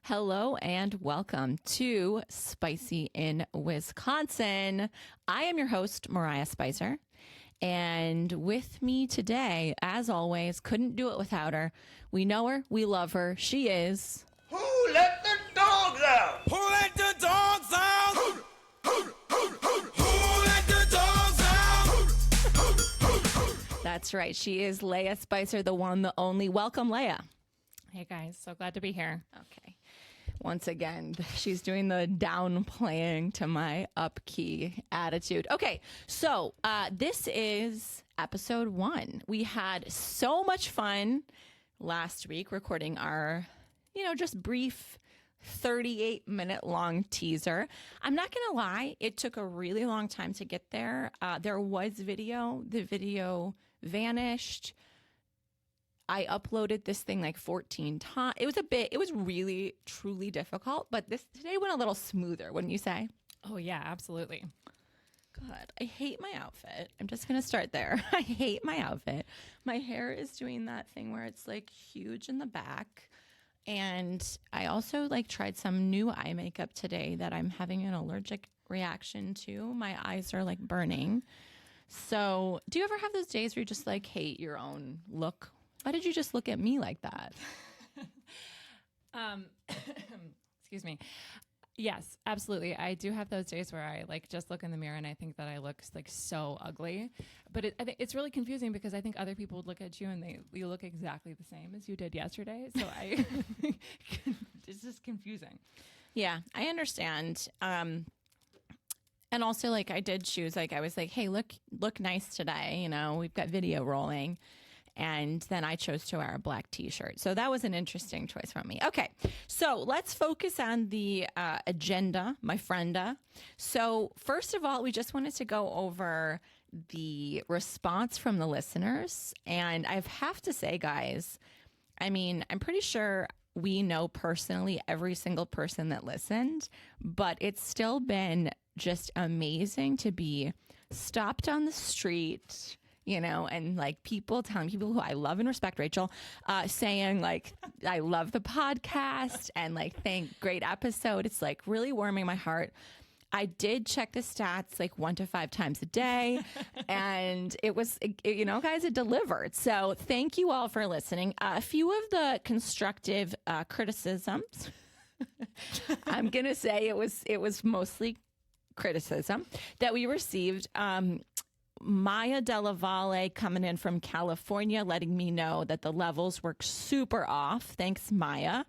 Hello and welcome to Spicy in Wisconsin. I am your host, Moriah Spicer. And with me today, as always, couldn't do it without her. We know her, we love her. She is... Who let the dogs out? Who let the dogs out? Who let the dogs out? That's right. She is Leah Spicer, the one, the only. Welcome, Leah. Hey guys, so glad to be here. Okay. Once again, she's doing the downplaying to my up-key attitude. Okay, so this is episode 1. We had so much fun last week recording our, just brief 38-minute long teaser. I'm not going to lie, it took a really long time to get there. There was video. The video vanished. I uploaded this thing like 14 times. It was really, truly difficult, but today went a little smoother, wouldn't you say? Oh yeah, absolutely. God, I hate my outfit. I'm just going to start there. I hate my outfit. My hair is doing that thing where it's like huge in the back. And I also tried some new eye makeup today that I'm having an allergic reaction to. My eyes are like burning. So do you ever have those days where you just hate your own look? Why did you just look at me like that? Excuse me. Yes, absolutely. I do have those days where I just look in the mirror and I think that I look so ugly. But I think it's really confusing because I think other people would look at you and you look exactly the same as you did yesterday. So it's just confusing. Yeah, I understand. And also I did choose, I was like, hey, look nice today. We've got video rolling. And then I chose to wear a black t-shirt. So that was an interesting choice from me. Okay, so let's focus on the agenda, my frienda. So first of all, we just wanted to go over the response from the listeners. And I have to say, guys, I'm pretty sure we know personally every single person that listened, but it's still been just amazing to be stopped on the street, and people telling people who I love and respect, Rachel, saying I love the podcast and thank great episode. It's really warming my heart. I did check the stats 1 to 5 times a day and it was, guys, it delivered. So thank you all for listening. A few of the constructive criticisms, I'm going to say it was mostly criticism that we received. Maya Della Valle coming in from California, letting me know that the levels were super off. Thanks, Maya.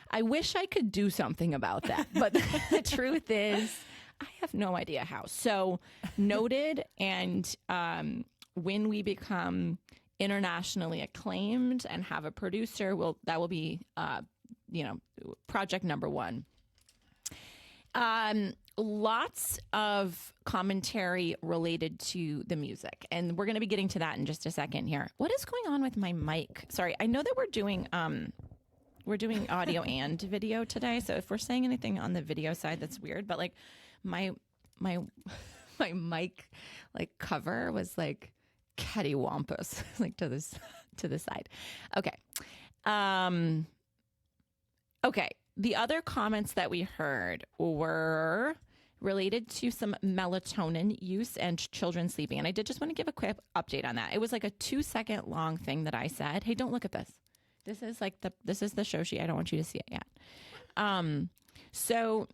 I wish I could do something about that, but the truth is I have no idea how. So noted. And when we become internationally acclaimed and have a producer, that will be, project number 1. Lots of commentary related to the music, and we're going to be getting to that in just a second here. What is going on with my mic? Sorry, I know that we're doing audio and video today, so if we're saying anything on the video side that's weird, but my mic cover was cattywampus to the side. Okay. Okay. The other comments that we heard were related to some melatonin use and children sleeping. And I did just want to give a quick update on that. It was a 2-second long thing that I said, hey, don't look at this. This is this is the show sheet. I don't want you to see it yet. So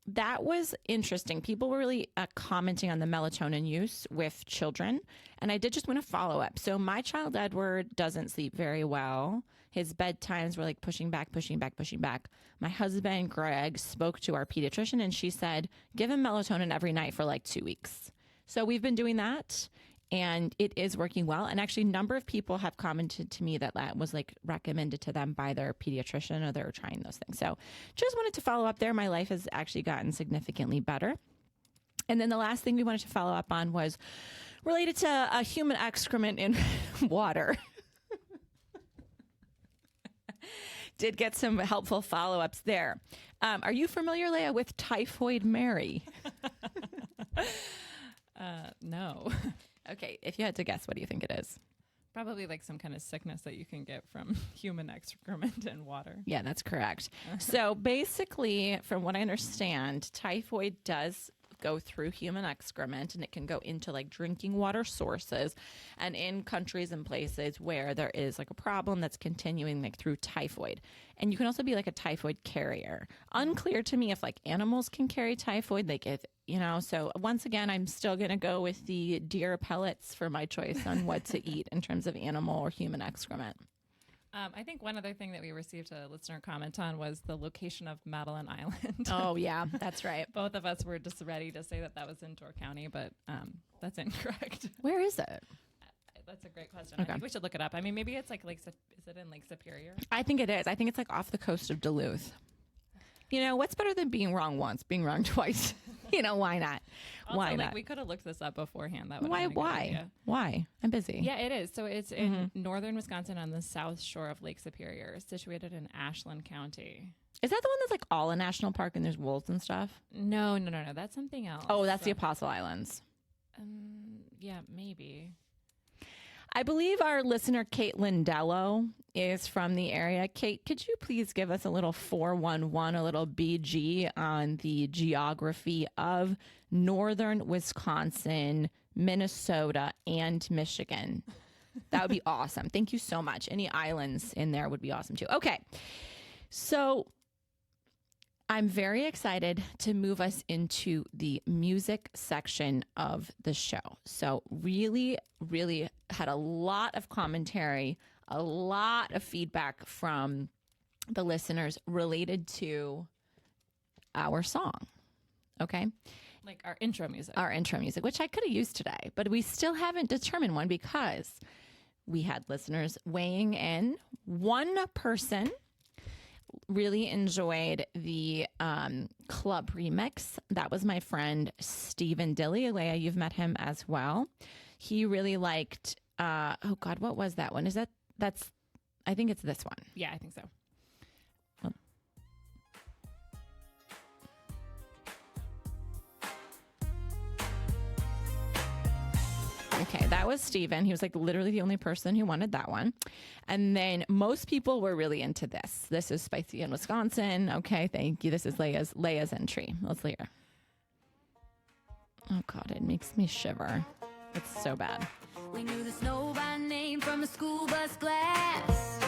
that was interesting. People were really commenting on the melatonin use with children. And I did just want to follow up. So my child, Edward, doesn't sleep very well. His bedtimes were pushing back. My husband, Greg, spoke to our pediatrician and she said, give him melatonin every night for 2 weeks. So we've been doing that and it is working well. And actually a number of people have commented to me that was recommended to them by their pediatrician or they're trying those things. So just wanted to follow up there. My life has actually gotten significantly better. And then the last thing we wanted to follow up on was related to a human excrement in water. Did get some helpful follow-ups there. Are you familiar, Leah, with Typhoid Mary? No. Okay, if you had to guess, what do you think it is? Probably like some kind of sickness that you can get from human excrement and water. Yeah, that's correct. So basically, from what I understand, typhoid does go through human excrement and it can go into like drinking water sources, and in countries and places where there is like a problem that's continuing like through typhoid. And you can also be like a typhoid carrier. Unclear to me if like animals can carry typhoid, like if so once again, I'm still going to go with the deer pellets for my choice on what to eat in terms of animal or human excrement. I think one other thing that we received a listener comment on was the location of Madeline Island. Oh, yeah, that's right. Both of us were just ready to say that was in Door County, but that's incorrect. Where is it? That's a great question. Okay. I think we should look it up. I mean, maybe it's like is it in Lake Superior? I think it is. I think it's like off the coast of Duluth. What's better than being wrong once, being wrong twice? Why not? Also, Why not? We could have looked this up beforehand. That would Why? I'm busy. Yeah, it is. So it's in northern Wisconsin on the south shore of Lake Superior, situated in Ashland County. Is that the one that's like all a national park and there's wolves and stuff? No. That's something else. Oh, that's the Apostle Islands. Yeah, maybe. I believe our listener, Kate Lindello, is from the area. Kate, could you please give us a little 411, a little BG on the geography of northern Wisconsin, Minnesota, and Michigan? That would be awesome. Thank you so much. Any islands in there would be awesome too. Okay. So I'm very excited to move us into the music section of the show. So really, really had a lot of commentary, a lot of feedback from the listeners related to our song. Okay. Like our intro music. Our intro music, which I could have used today, but we still haven't determined one because we had listeners weighing in. One person really enjoyed the club remix. That was my friend Stephen Dilly. Leah, you've met him as well. He really liked what was that one? I think it's this one. Yeah, I think so. Okay, that was Steven. He was like literally the only person who wanted that one. And then most people were really into this. This is Spicy in Wisconsin. Okay, thank you. This is Leia's entry. Let's hear. Oh God, it makes me shiver. It's so bad. We knew the snow by name from the school bus glass.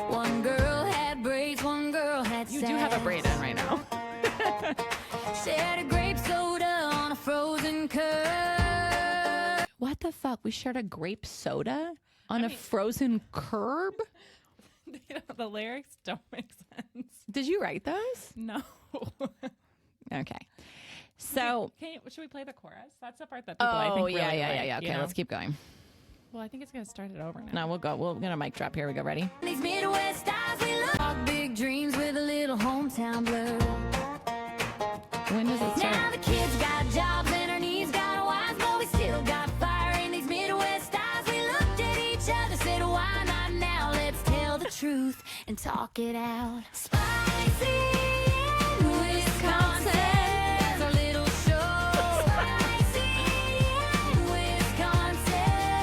One girl had braids, one girl had You do have a braid in right now. Shared a grape soda on a frozen curb. What the fuck? We shared a grape soda on a frozen curb? The lyrics don't make sense. Did you write those? No. Okay. So, should we play the chorus? That's the part that people I think really yeah. like, Okay, let's keep going. Well, I think it's going to start it over now. No, we'll go. We're going to mic drop. Here we go. Ready? These Midwest eyes, we love big dreams with a little hometown blur. When does it Now start? the kids got jobs and our knees got wise, but we still got fire in these Midwest eyes. We looked at each other, said, why not now? Let's tell the truth and talk it out. Spicy in Wisconsin. It's our little show. Spicy in Wisconsin.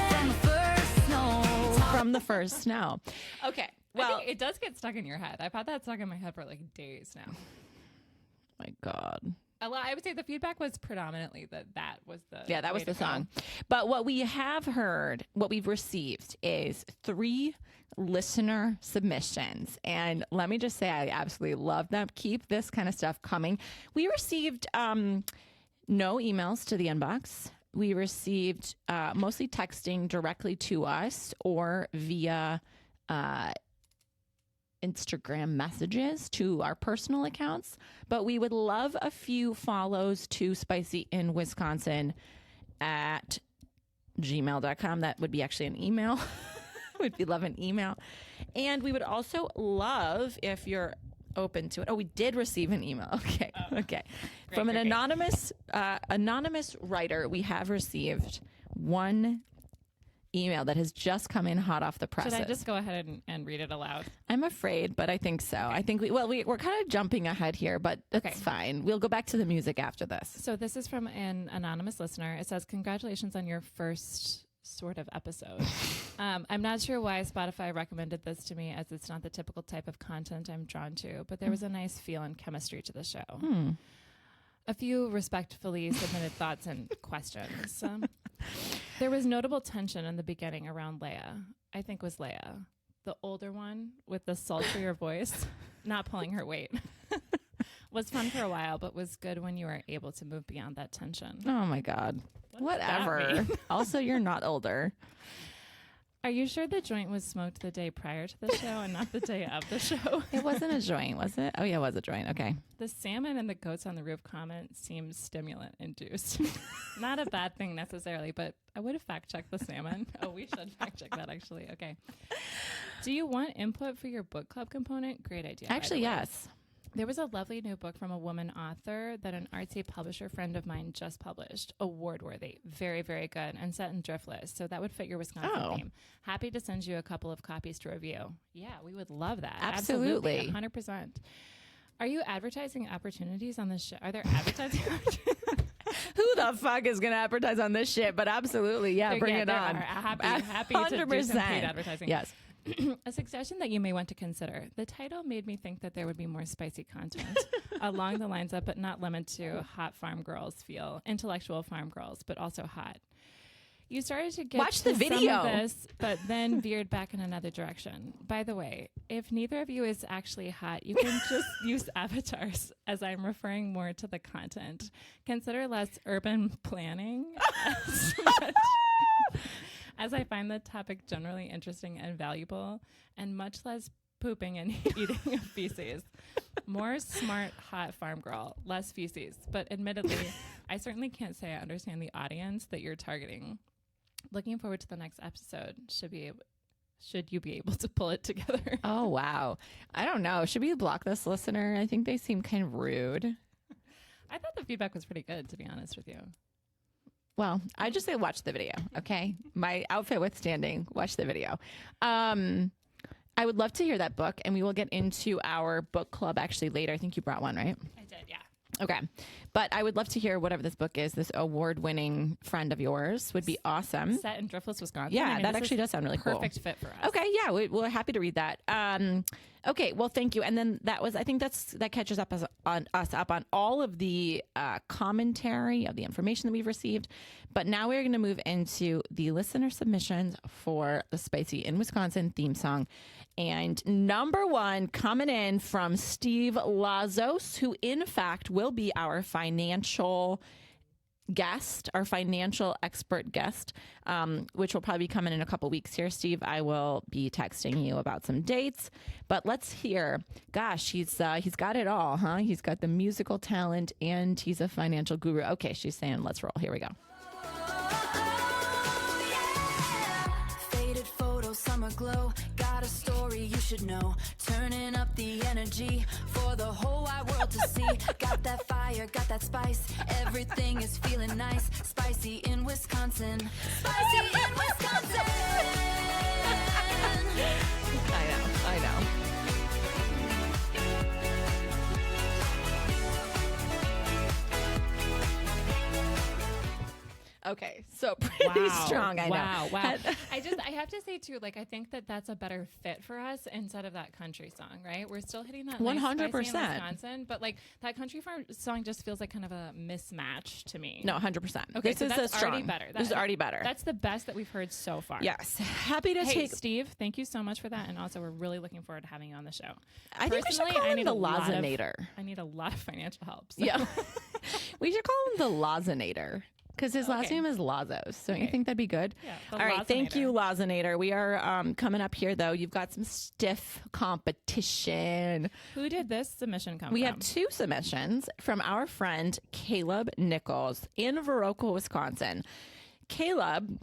From the first snow. From the first snow. Okay. Well, it does get stuck in your head. I've had that stuck in my head for like days now. My God. I would say the feedback was predominantly that was the That was way the to go. song. But what we have heard, what we've received is 3 listener submissions. And let me just say, I absolutely love them. Keep this kind of stuff coming. We received no emails to the inbox. We received mostly texting directly to us or via Instagram messages to our personal accounts, but we would love a few follows to Spicy in Wisconsin at gmail.com. That would be actually an email. We'd be loving email. And we would also love if you're open to it. Oh, we did receive an email. Okay. Okay. From an anonymous writer, we have received one email that has just come in hot off the presses. Should I just go ahead and read it aloud? I'm afraid, but I think so. I think we're kind of jumping ahead here, but that's fine. We'll go back to the music after this. So this is from an anonymous listener. It says, congratulations on your first sort of episode. I'm not sure why Spotify recommended this to me, as it's not the typical type of content I'm drawn to, but there was a nice feel and chemistry to the show. A few respectfully submitted thoughts and questions. There was notable tension in the beginning around Leah. I think was Leah, the older one with the sultrier voice, not pulling her weight. Was fun for a while, but was good when you were able to move beyond that tension. Oh my God. What does that Whatever. mean? Also, you're not older. Are you sure the joint was smoked the day prior to the show and not the day of the show? It wasn't a joint, was it? Oh yeah, it was a joint. Okay. The salmon and the goats on the roof comment seems stimulant induced. Not a bad thing necessarily, but I would have fact checked the salmon. Oh, we should fact check that actually. Okay. Do you want input for your book club component? Great idea. Actually, yes. There was a lovely new book from a woman author that an artsy publisher friend of mine just published. Award worthy. Very, very good. And set in Driftless. So that would fit your Wisconsin theme. Happy to send you a couple of copies to review. Yeah, we would love that. Absolutely. 100%. Are you advertising opportunities on this show? Are there advertising opportunities? Who the fuck is going to advertise on this shit? But absolutely, yeah, bring it on. Happy to do some paid advertising. Yes. A suggestion that you may want to consider. The title made me think that there would be more spicy content along the lines of, but not limited to, hot farm girls feel, intellectual farm girls, but also hot. You started to get Watch to the video. some of this, but then veered back in another direction. By the way, if neither of you is actually hot, you can just use avatars, as I'm referring more to the content. Consider less urban planning as I find the topic generally interesting and valuable, and much less pooping and eating of feces. More smart, hot farm girl, less feces. But admittedly, I certainly can't say I understand the audience that you're targeting. Looking forward to the next episode. Should you be able to pull it together? Oh, wow. I don't know. Should we block this listener? I think they seem kind of rude. I thought the feedback was pretty good, to be honest with you. Well, I just say watch the video, okay? My outfit withstanding, watch the video. I would love to hear that book, and we will get into our book club actually later. I think you brought one, right? I did, yeah. Okay. But I would love to hear whatever this book is. This award-winning friend of yours would be awesome. Set in Driftless, Wisconsin. Yeah, I mean, that this actually is does sound really cool. Perfect fit for us. Okay, yeah, we're happy to read that. Okay, well, thank you. And then I think that catches up on all of the commentary of the information that we've received. But now we're going to move into the listener submissions for the Spicy in Wisconsin theme song. And number one coming in from Steve Lazos, who in fact will be our financial guest, our financial expert guest, which will probably be coming in a couple weeks here. Steve, I will be texting you about some dates, but let's hear. Gosh, he's got it all, huh? He's got the musical talent and he's a financial guru. Okay, she's saying let's roll. Here we go. Faded photo, summer glow. Got a story you should know. Turning up the energy for the whole wide world to see. Got that fire, got that spice. Everything is feeling nice. Spicy in Wisconsin. Spicy in Wisconsin. I know. Okay, so pretty strong, I know. Wow. I have to say too, like, I think that that's a better fit for us instead of that country song, right? We're still hitting that 100%. Nice spicy in Wisconsin, but like that country farm song just feels like kind of a mismatch to me. No, 100%. Okay, this so is that's strong. already better. This is already better. That's the best that we've heard so far. Yes. Happy to Hey, take. Steve, thank you so much for that. And also, we're really looking forward to having you on the show. I think we should Personally, call him need the a lot of- Lozinator. I need a lot of financial help. So. Yeah. We should call him the Lozinator. Because his last Okay. name is Lazos. Don't you Okay. think that'd be good? Yeah, All the right. Thank Lozinator. you, Lozinator. We are coming up here, though. You've got some stiff competition. Who did this submission come We from? have two submissions from our friend Caleb Nichols in Viroqua, Wisconsin. Caleb,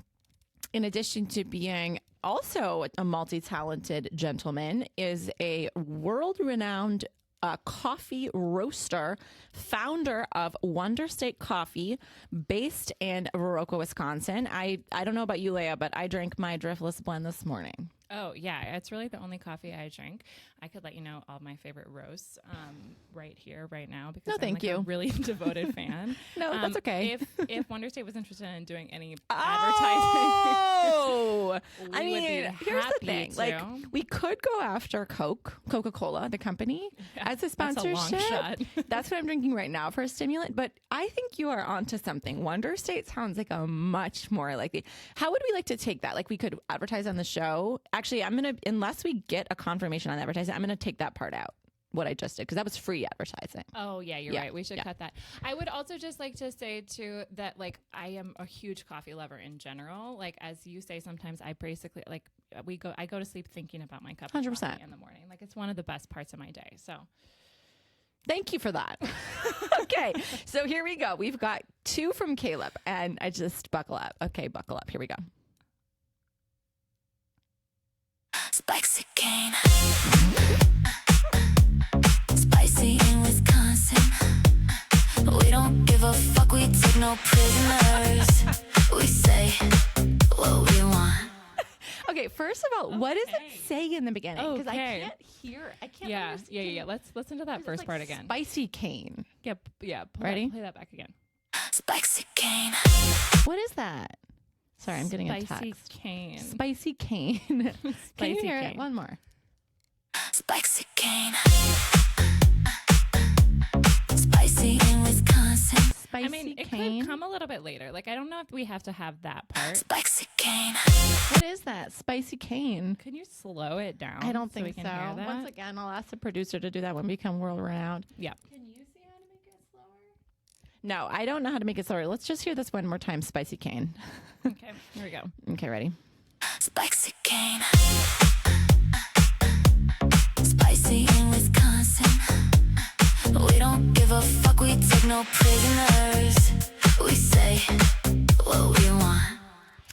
in addition to being also a multi-talented gentleman, is a world-renowned coffee roaster, founder of Wonder State Coffee, based in Viroqua, Wisconsin. I don't know about you, Leah, but I drank my Driftless blend this morning. Oh, yeah. It's really the only coffee I drink. I could let you know all my favorite roasts right here, right now, because No, I'm thank like a you. really devoted fan. No, that's okay. If Wonder State was interested in doing any advertising, Oh, we I would be mean, here's the happy thing. to. Like, we could go after Coca-Cola, the company, as a sponsorship. That's a long shot. That's what I'm drinking right now for a stimulant. But I think you are onto something. Wonder State sounds like a much more likely. How would we like to take that? Like, we could advertise on the show. Actually, unless we get a confirmation on the advertising, I'm gonna take that part out. What I just did, because that was free advertising. Oh yeah, you're Yeah, right. We should yeah. cut that. I would also just like to say too that like I am a huge coffee lover in general. Like as you say, sometimes I basically like I go to sleep thinking about my cup of 100%. coffee in the morning. Like it's one of the best parts of my day. So Thank you for that. Okay, so here we go. We've got 2 from Caleb, and I just buckle up. Okay, buckle up. Here we go. Spicy cane. Spicy in Wisconsin. We don't give a fuck, we take no prisoners. We say what we want. Okay, first of all, what does it say in the beginning? Because I Okay. can't hear. I can't yeah, understand. yeah. Let's listen to that It's first like part again. Spicy cane. Yeah. Ready? Play that back again. Spicy cane. What is that? Sorry, I'm getting a Spicy text. cane. Spicy cane. Can you Spicy hear cane. it? One more. Spicy cane. Spicy in Wisconsin. Spicy I mean, it cane. could come a little bit later. Like I don't know if we have to have that part. Spicy cane. What is that? Spicy cane. Can you slow it down? I don't so we think can so. hear that? Once again, I'll ask the producer to do that when we become world renowned. Yeah. Can you see how to make it slower? No, I don't know how to make it slower. Let's just hear this one more time. Spicy cane. Okay. Here we go. Okay, ready? Spicy cane. Spicy in Wisconsin. We don't give a fuck, we take no prisoners. We say what we want.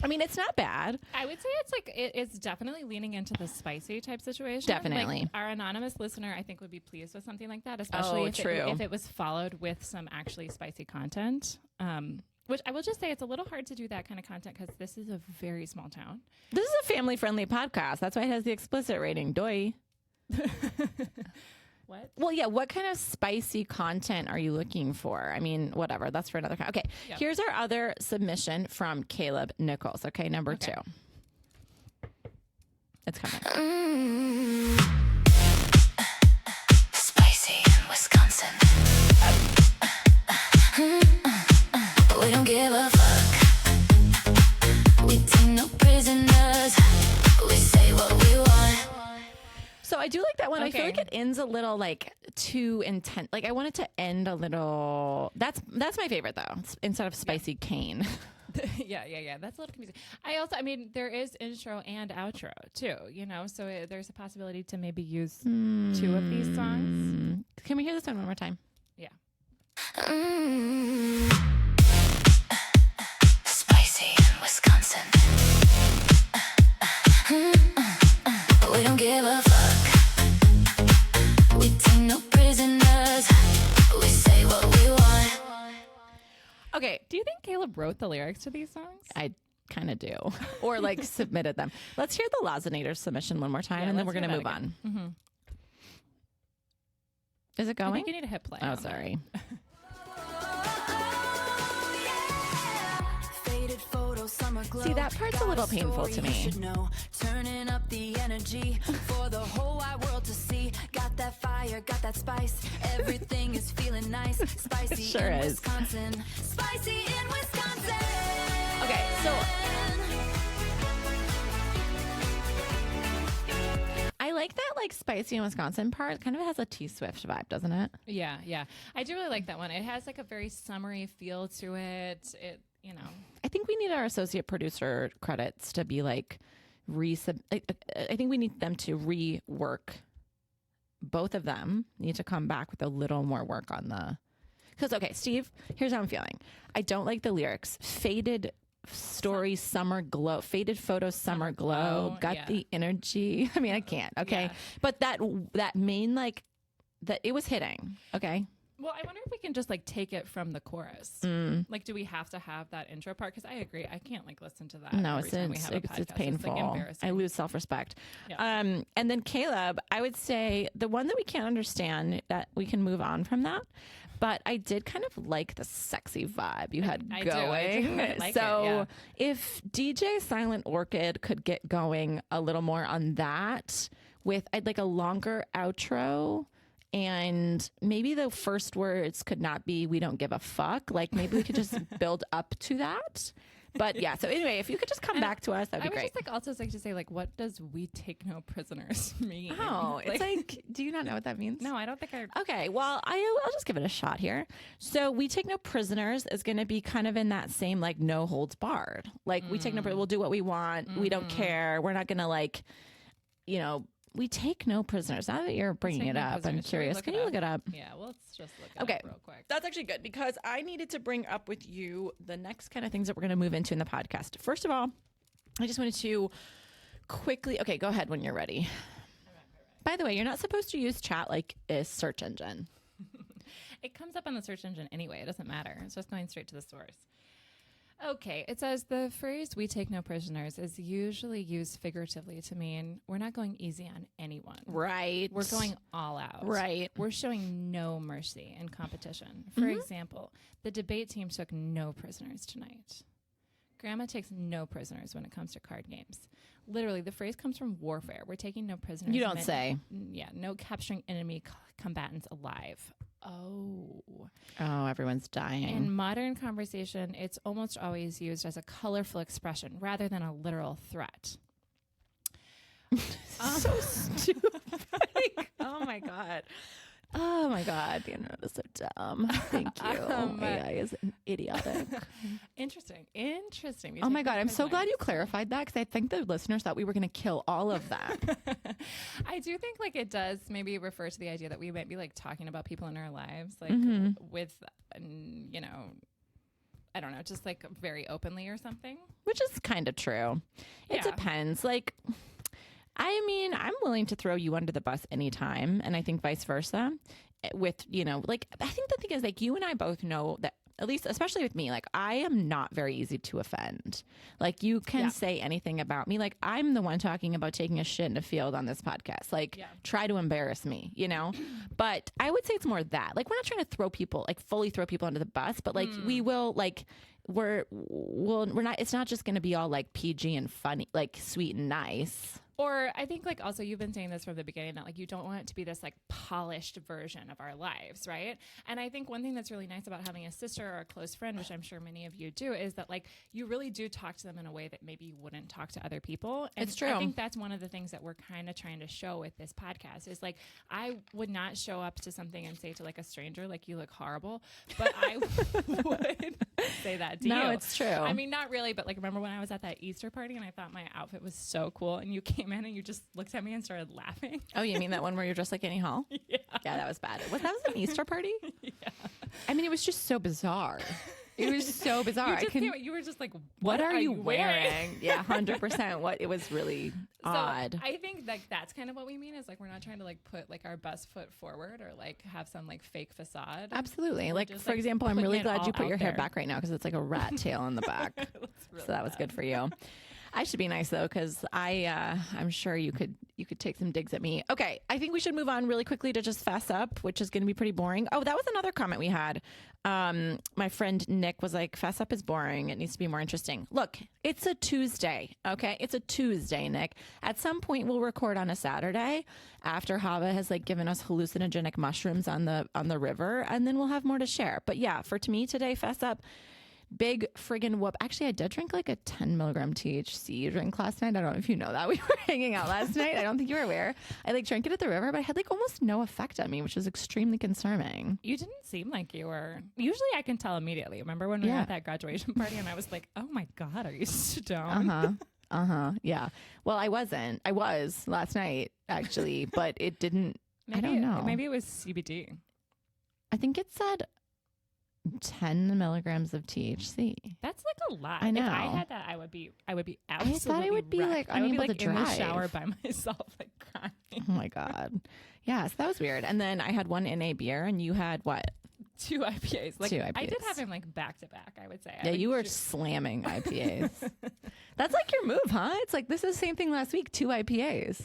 I mean, it's not bad. I would say it's like it's definitely leaning into the spicy type situation. Definitely. Like, our anonymous listener, I think, would be pleased with something like that, especially if it was followed with some actually spicy content. Which I will just say, it's a little hard to do that kind of content because this is a very small town. This is a family-friendly podcast. That's why it has the explicit rating. Doy. What? Well, yeah. What kind of spicy content are you looking for? I mean, whatever. That's for another. Okay. Yep. Here's our other submission from Caleb Nichols. Okay, number 2. It's coming. Spicy in Wisconsin. We don't give a fuck. We take no prisoners. We say what we want. So I do like that one. I feel Okay. like it ends a little like too intense. Like I want it to end a little. That's my favorite though. Instead of spicy cane. Yeah. That's a little confusing. I mean, there is intro and outro too, so there's a possibility to maybe use 2 of these songs. Can we hear this one more time? Yeah. Spicy in Wisconsin. We don't give a fuck. We take no prisoners. We say what we want. Okay. Do you think Caleb wrote the lyrics to these songs? I kind of do, or like submitted them. Let's hear the Lazinator submission one more time, Yeah, and then we're let's gonna hear move that on. again. Is it I going? think you need to hit play. Oh, on that. sorry. See, that part's a little painful to me. Turning up the energy for the whole wide world to see. Got that fire, got that spice. Everything is feeling nice. Spicy Sure in is. Wisconsin. Spicy in Wisconsin. Okay, so I like that like spicy in Wisconsin part. It kind of has a T Swift vibe, doesn't it? Yeah. I do really like that one. It has like a very summery feel to it. I think we need our associate producer credits to be like I think we need them to rework. Both of them need to come back with a little more work on because okay, Steve, here's how I'm feeling. I don't like the lyrics. Faded story, summer glow, faded photo, summer glow. glow, Got yeah. the energy. I mean, I can't. Okay, Yeah. but that main like that it was hitting. Okay. Well, I wonder if we can just like take it from the chorus. Like, do we have to have that intro part? Because I agree, I can't like listen to that. No, every time we have a podcast. it's painful. Like, embarrassing. I lose self-respect. Yeah. And then Caleb, I would say the one that we can't understand, that we can move on from that. But I did kind of like the sexy vibe you had I going. do. I like so it, yeah. if DJ Silent Orchid could get going a little more on that with I'd like a longer outro. And maybe the first words could not be "we don't give a fuck." Like maybe we could just build up to that. But yeah, so anyway, if you could just come back to us, that'd be I would great. just like also like to say like, what does "we take no prisoners" mean? Oh, it's like, do you not know what that means? No, I don't think I. Okay, well, I'll just give it a shot here. So we take no prisoners is going to be kind of in that same like no holds barred. Like we take no, we'll do what we want. We don't care. We're not going to like, we take no prisoners. Now that you're bringing Take it no up, I'm prisoners. Should we curious. look Can it you up? look it up? Yeah, well, let's just look it Okay. up real quick. That's actually good because I needed to bring up with you the next kind of things that we're going to move into in the podcast. First of all, I just wanted to quickly, okay, go ahead when you're ready. By the way, you're not supposed to use chat like a search engine. It comes up on the search engine anyway. It doesn't matter. It's just going straight to the source. Okay, it says the phrase "we take no prisoners" is usually used figuratively to mean we're not going easy on anyone. Right. We're going all out. Right. We're showing no mercy in competition. For example, the debate team took no prisoners tonight. Grandma takes no prisoners when it comes to card games. Literally, the phrase comes from warfare. We're taking no prisoners. You don't say. Yeah, no capturing enemy combatants alive. Oh. Oh, everyone's dying. In modern conversation, it's almost always used as a colorful expression rather than a literal threat. So stupid. Oh my god. Oh my god. The internet is so dumb. Thank you. AI is idiotic. Interesting. We Oh my take god. no I'm so glad prisoners. you clarified that because I think the listeners thought we were going to kill all of them. I do think like it does maybe refer to the idea that we might be like talking about people in our lives, like with, I don't know, just like very openly or something. Which is kind of true. It Yeah. depends. Like, I mean, I'm willing to throw you under the bus anytime. And I think vice versa with, like, I think the thing is like you and I both know that at least, especially with me, like I am not very easy to offend. Like you can say anything about me. Like I'm the one talking about taking a shit in a field on this podcast. Like try to embarrass me, But I would say it's more that. Like we're not trying to throw people, like fully throw people under the bus, but like we will like we're not, it's not just going to be all like PG and funny, like sweet and nice. Or I think like also you've been saying this from the beginning that like you don't want it to be this like polished version of our lives, right? And I think one thing that's really nice about having a sister or a close friend, which I'm sure many of you do, is that like you really do talk to them in a way that maybe you wouldn't talk to other people. And it's true. I think that's one of the things that we're kind of trying to show with this podcast is like I would not show up to something and say to like a stranger like you look horrible, but I would say that to you. No, it's true. I mean, not really, but like remember when I was at that Easter party and I thought my outfit was so cool and you came in and you just looked at me and started laughing. Oh, you mean that one where you're dressed like Annie Hall? Yeah. Yeah, that was bad. That was an Easter party? Yeah. I mean, it was just so bizarre. It was so bizarre. You were just like, what are you wearing? Yeah, 100%. It was really odd. So I think like that's kind of what we mean is like we're not trying to like put like our best foot forward or like have some like fake facade. Absolutely. We're Like, just, for like, example, I'm putting really it glad all you put out your hair there. back right now because it's like a rat tail in the back. Really So that was good for you. I should be nice though, because I'm sure you could take some digs at me. Okay, I think we should move on really quickly to just fess up, which is going to be pretty boring. Oh, that was another comment we had. My friend Nick was like, "Fess up is boring. It needs to be more interesting." Look, it's a Tuesday. Okay, it's a Tuesday, Nick. At some point, we'll record on a Saturday after Hava has like given us hallucinogenic mushrooms on the river, and then we'll have more to share. But yeah, for to me today, fess up. Big friggin' whoop. Actually, I did drink like a 10 milligram THC drink last night. I don't know if you know that. We were hanging out last night. I don't think you were aware. I like drank it at the river, but it had like almost no effect on me, which was extremely concerning. You didn't seem like you were. Usually I can tell immediately. Remember when we were at that graduation party and I was like, oh my God, are you stoned? Yeah. Well, I wasn't. I was last night, actually, but it didn't. I don't know. Maybe it was CBD. I think it said 10 milligrams of THC. That's like a lot. I know. If I had that, I would be absolutely. I thought I would be wrecked. like I would be unable like to in the drive. shower by myself, like crying. Oh my God. Yeah, so that was weird. And then I had one NA beer and you had what? 2 IPAs. Like, 2 I did IPAs. have him like back to back, I would say. Yeah, you were slamming IPAs. That's like your move, huh? It's like, this is the same thing last week, 2 IPAs.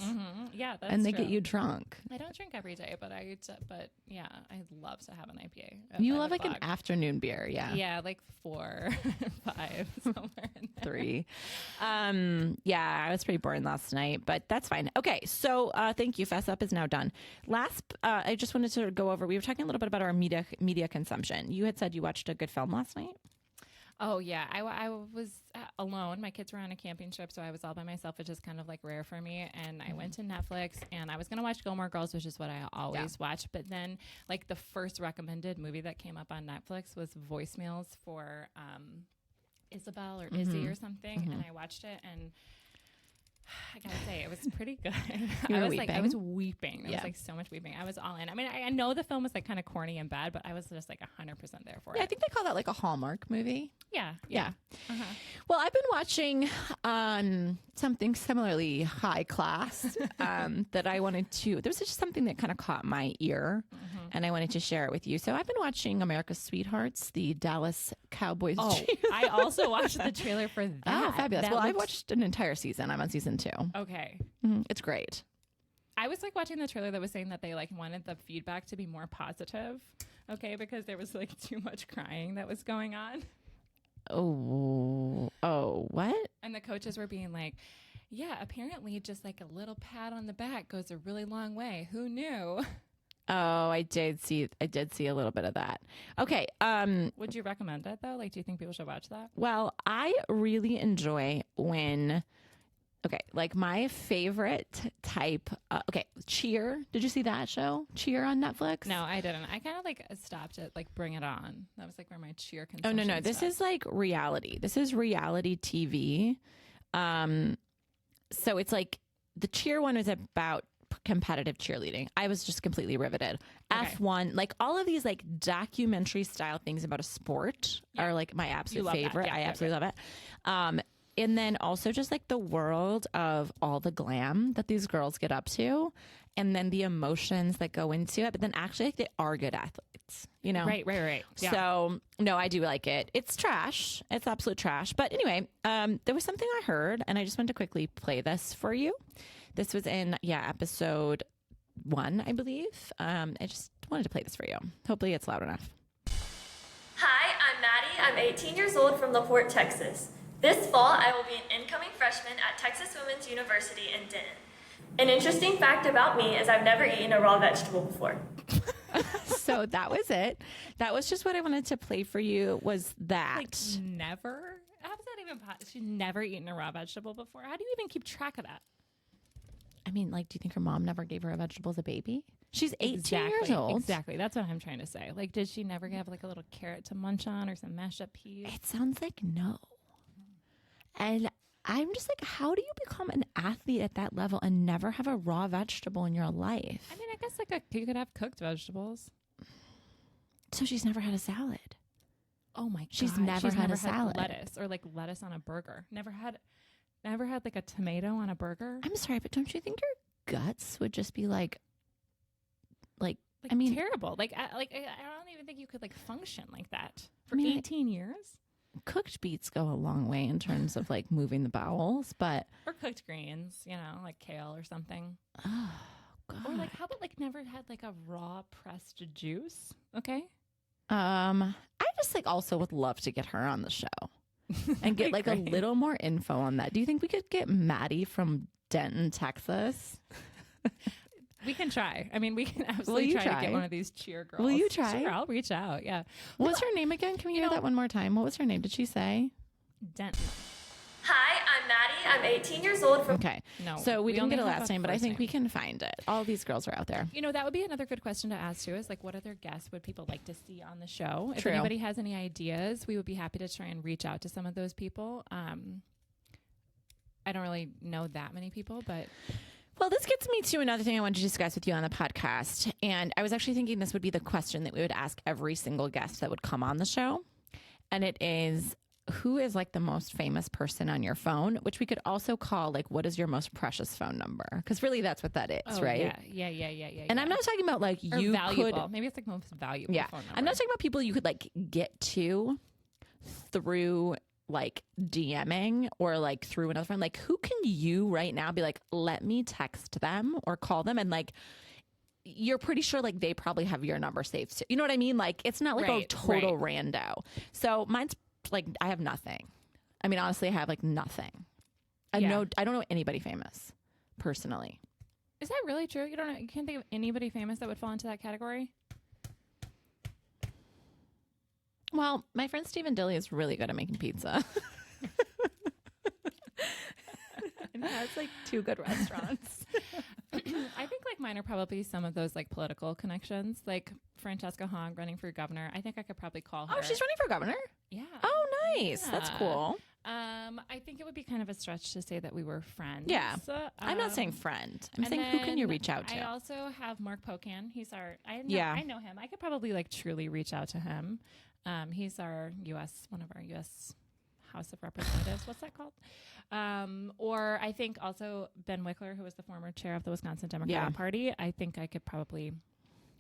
Yeah, that's And they true. get you drunk. I don't drink every day, but yeah, I love to have an IPA. at You 5 love like an o'clock. afternoon beer, yeah. Yeah, like 4, 5, somewhere in there. 3. Yeah, I was pretty boring last night, but that's fine. Okay, so thank you. Fess Up is now done. I just wanted to go over, we were talking a little bit about our media consumption. You had said you watched a good film last night. Oh, yeah. I was alone. My kids were on a camping trip, so I was all by myself, which is kind of like rare for me. And I went to Netflix, and I was going to watch Gilmore Girls, which is what I always watch. But then, like, the first recommended movie that came up on Netflix was Voicemails for Isabel or Izzy or something. And I watched it, and I gotta say, it was pretty good. You were I was weeping. There Yeah. was like so much weeping. I was all in. I mean, I know the film was like kind of corny and bad, but I was just like 100% there for Yeah, I it. think they call that like a Hallmark movie. Yeah. Well, I've been watching something similarly high class that I wanted to. There was just something that kind of caught my ear, and I wanted to share it with you. So I've been watching America's Sweethearts, the Dallas Cowboys. Oh, I also watched the trailer for that. Oh, fabulous! That Well, I've looks- watched an entire season. I'm on season 2. Okay. It's great. I was like watching the trailer that was saying that they like wanted the feedback to be more positive. Okay, because there was like too much crying that was going on. Oh, what? And the coaches were being like, yeah, apparently just like a little pat on the back goes a really long way. Who knew? Oh, I did see a little bit of that. Okay. Would you recommend it though? Like, do you think people should watch that? Well, I really enjoy when, like my favorite type, Cheer. Did you see that show? Cheer on Netflix? No, I didn't. I kind of like stopped at like Bring It On. That was like where my cheer Oh, consumption. no. This stopped. is like reality. This is reality TV. So it's like the Cheer one is about competitive cheerleading. I was just completely riveted. Okay. F1, like all of these like documentary style things about a sport are like my absolute love that. favorite. Yeah, I yeah, absolutely love it. And then also just like the world of all the glam that these girls get up to, and then the emotions that go into it. But then actually, like, they are good athletes, you know? Right. Yeah. So no, I do like it. It's trash. It's absolute trash. But anyway, there was something I heard, and I just wanted to quickly play this for you. This was in episode 1, I believe. I just wanted to play this for you. Hopefully, it's loud enough. Hi, I'm Maddie. I'm 18 years old from LaPorte, Texas. This fall, I will be an incoming freshman at Texas Women's University in Denton. An interesting fact about me is I've never eaten a raw vegetable before. So that was it. That was just what I wanted to play for you. Was that? Like never? How is that even possible? She's never eaten a raw vegetable before. How do you even keep track of that? I mean, like, do you think her mom never gave her a vegetable as a baby? She's 18 years old. Exactly. That's what I'm trying to say. Like, did she never have like a little carrot to munch on or some mashed up peas? It sounds like no. And I'm just like, how do you become an athlete at that level and never have a raw vegetable in your life? I mean, I guess like you could have cooked vegetables. So she's never had a salad. Oh my god. She's never had a salad. Lettuce or like lettuce on a burger. Never had like a tomato on a burger. I'm sorry, but don't you think your guts would just be like I mean, terrible. Like I don't even think you could like function like that for I mean, 18 years. cooked beets go a long way in terms of like moving the bowels, but Or cooked greens, you know, like kale or something. oh god. Or like how about like never had like a raw pressed juice? Okay. I just like also would love to get her on the show and get like a Great. little more info on that. Do you think we could get Maddie from Denton, Texas? We can try. I mean, we can absolutely you try to try? get one of these cheer girls. Will you try? Sure, I'll reach out. Yeah. What was her name again? Can we hear that one more time? What was her name? Did she say? Denton. Hi, I'm Maddie. I'm 18 years old from... Okay. No, So we didn't only get a have last name, but I first think we name. can find it. All these girls are out there. You know, that would be another good question to ask too, is like what other guests would people like to see on the show? If True. anybody has any ideas, we would be happy to try and reach out to some of those people. I don't really know that many people, but Well, this gets me to another thing I wanted to discuss with you on the podcast. And I was actually thinking this would be the question that we would ask every single guest that would come on the show. And it is, who is like the most famous person on your phone, which we could also call like, what is your most precious phone number? Because really that's what that is, right? Yeah. And I'm not talking about like Or you valuable. could, Maybe it's like most valuable yeah. phone number. I'm not talking about people you could like get to through like DMing or like through another friend. Like who can you right now be like, let me text them or call them and like, you're pretty sure like they probably have your number saved too. You know what I mean? Like it's not like a total rando. So mine's like I have nothing. I mean, honestly, I have like nothing. I don't know anybody famous personally. Is that really true? You don't know? You can't think of anybody famous that would fall into that category? Well, my friend Stephen Dilly is really good at making pizza. And has like 2 good restaurants. I think like mine are probably some of those like political connections, like Francesca Hong running for governor. I think I could probably call her. Oh, she's running for governor? Yeah. Oh, nice. That's cool. I think it would be kind of a stretch to say that we were friends. Yeah. I'm not saying friend. I'm saying who can you reach out to? I also have Mark Pocan. He's our, I know him. I could probably like truly reach out to him. He's our one of our U.S. House of Representatives. What's that called? Or I think also Ben Wickler, who was the former chair of the Wisconsin Democratic Party. I think I could probably,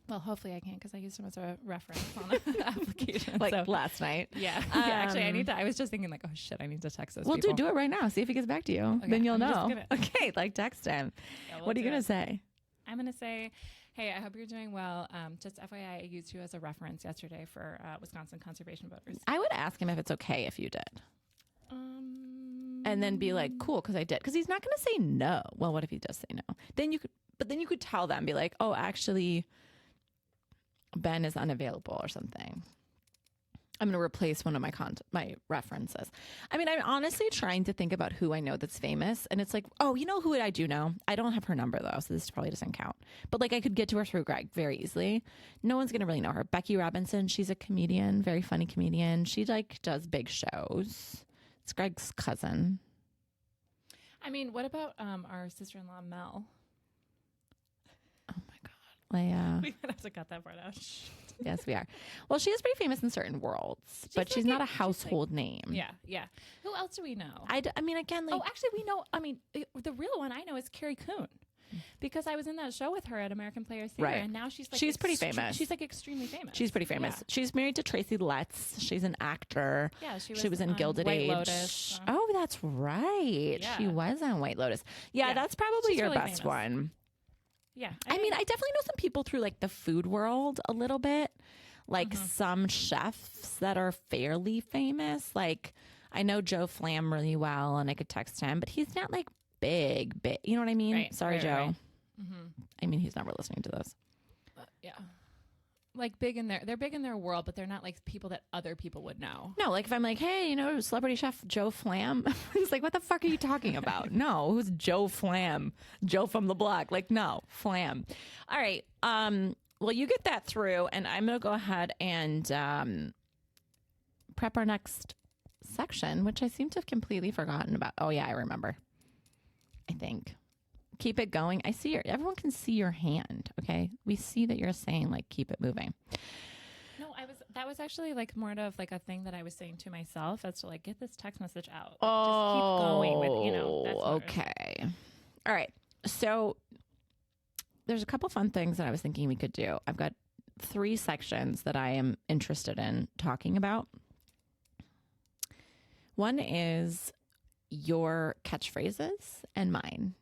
well, hopefully I can because I used him as a reference on an application. Like so, last night. yeah. Actually, I was just thinking like, oh shit, I need to text those Well, people. do it right now. See if he gets back to you. Okay, Then you'll I'm just know. gonna- Okay, like text him. Yeah, we'll What are you do going it. to say? I'm going to say, hey, I hope you're doing well. Just FYI, I used you as a reference yesterday for Wisconsin conservation voters. I would ask him if it's okay if you did. And then be like, cool, because I did. Because he's not going to say no. Well, what if he does say no? Then you could tell them, be like, oh, actually, Ben is unavailable or something. I'm going to replace one of my references. I mean, I'm honestly trying to think about who I know that's famous. And it's like, oh, you know who I do know? I don't have her number, though, so this probably doesn't count. But, like, I could get to her through Greg very easily. No one's going to really know her. Becky Robinson, she's a comedian, very funny comedian. She, like, does big shows. It's Greg's cousin. I mean, what about our sister-in-law, Mel? Oh, my God. Leah. We might have to cut that part out. Yes, we are. Well, she is pretty famous in certain worlds, but she's not a household name. Yeah. Who else do we know? I mean, again, like... Oh, actually, we know. I mean, the real one I know is Carrie Coon. Because I was in that show with her at American Players Theater, and now she's like she's pretty famous. She's like extremely famous. She's pretty famous. Yeah. She's married to Tracy Letts. She's an actor. Yeah, she was in on Gilded White Age. Lotus, Oh, that's right. Yeah. She was on White Lotus. Yeah, that's probably She's your really best famous. one. Yeah, I mean, I definitely know some people through like the food world a little bit, like some chefs that are fairly famous. Like I know Joe Flam really well, and I could text him, but he's not like big. You know what I mean? Right, Sorry, right, Joe. right. I mean, he's never listening to this. yeah, like they're big in their world, but they're not like people that other people would know. No, like if I'm like, hey, you know, celebrity chef Joe Flam, he's like, what the fuck are you talking about? No, who's Joe Flam? Joe from the block? Like, no, Flam. All right. Well, you get that through, and I'm gonna go ahead and prep our next section, which I seem to have completely forgotten about. Oh yeah, I remember. I think. Keep it going. I see everyone can see your hand. Okay. We see that you're saying like, keep it moving. No, that was actually like more of like a thing that I was saying to myself as to like, get this text message out. Just keep going with, you know. That's what okay. All right. So there's a couple fun things that I was thinking we could do. I've got 3 sections that I am interested in talking about. One is your catchphrases and mine.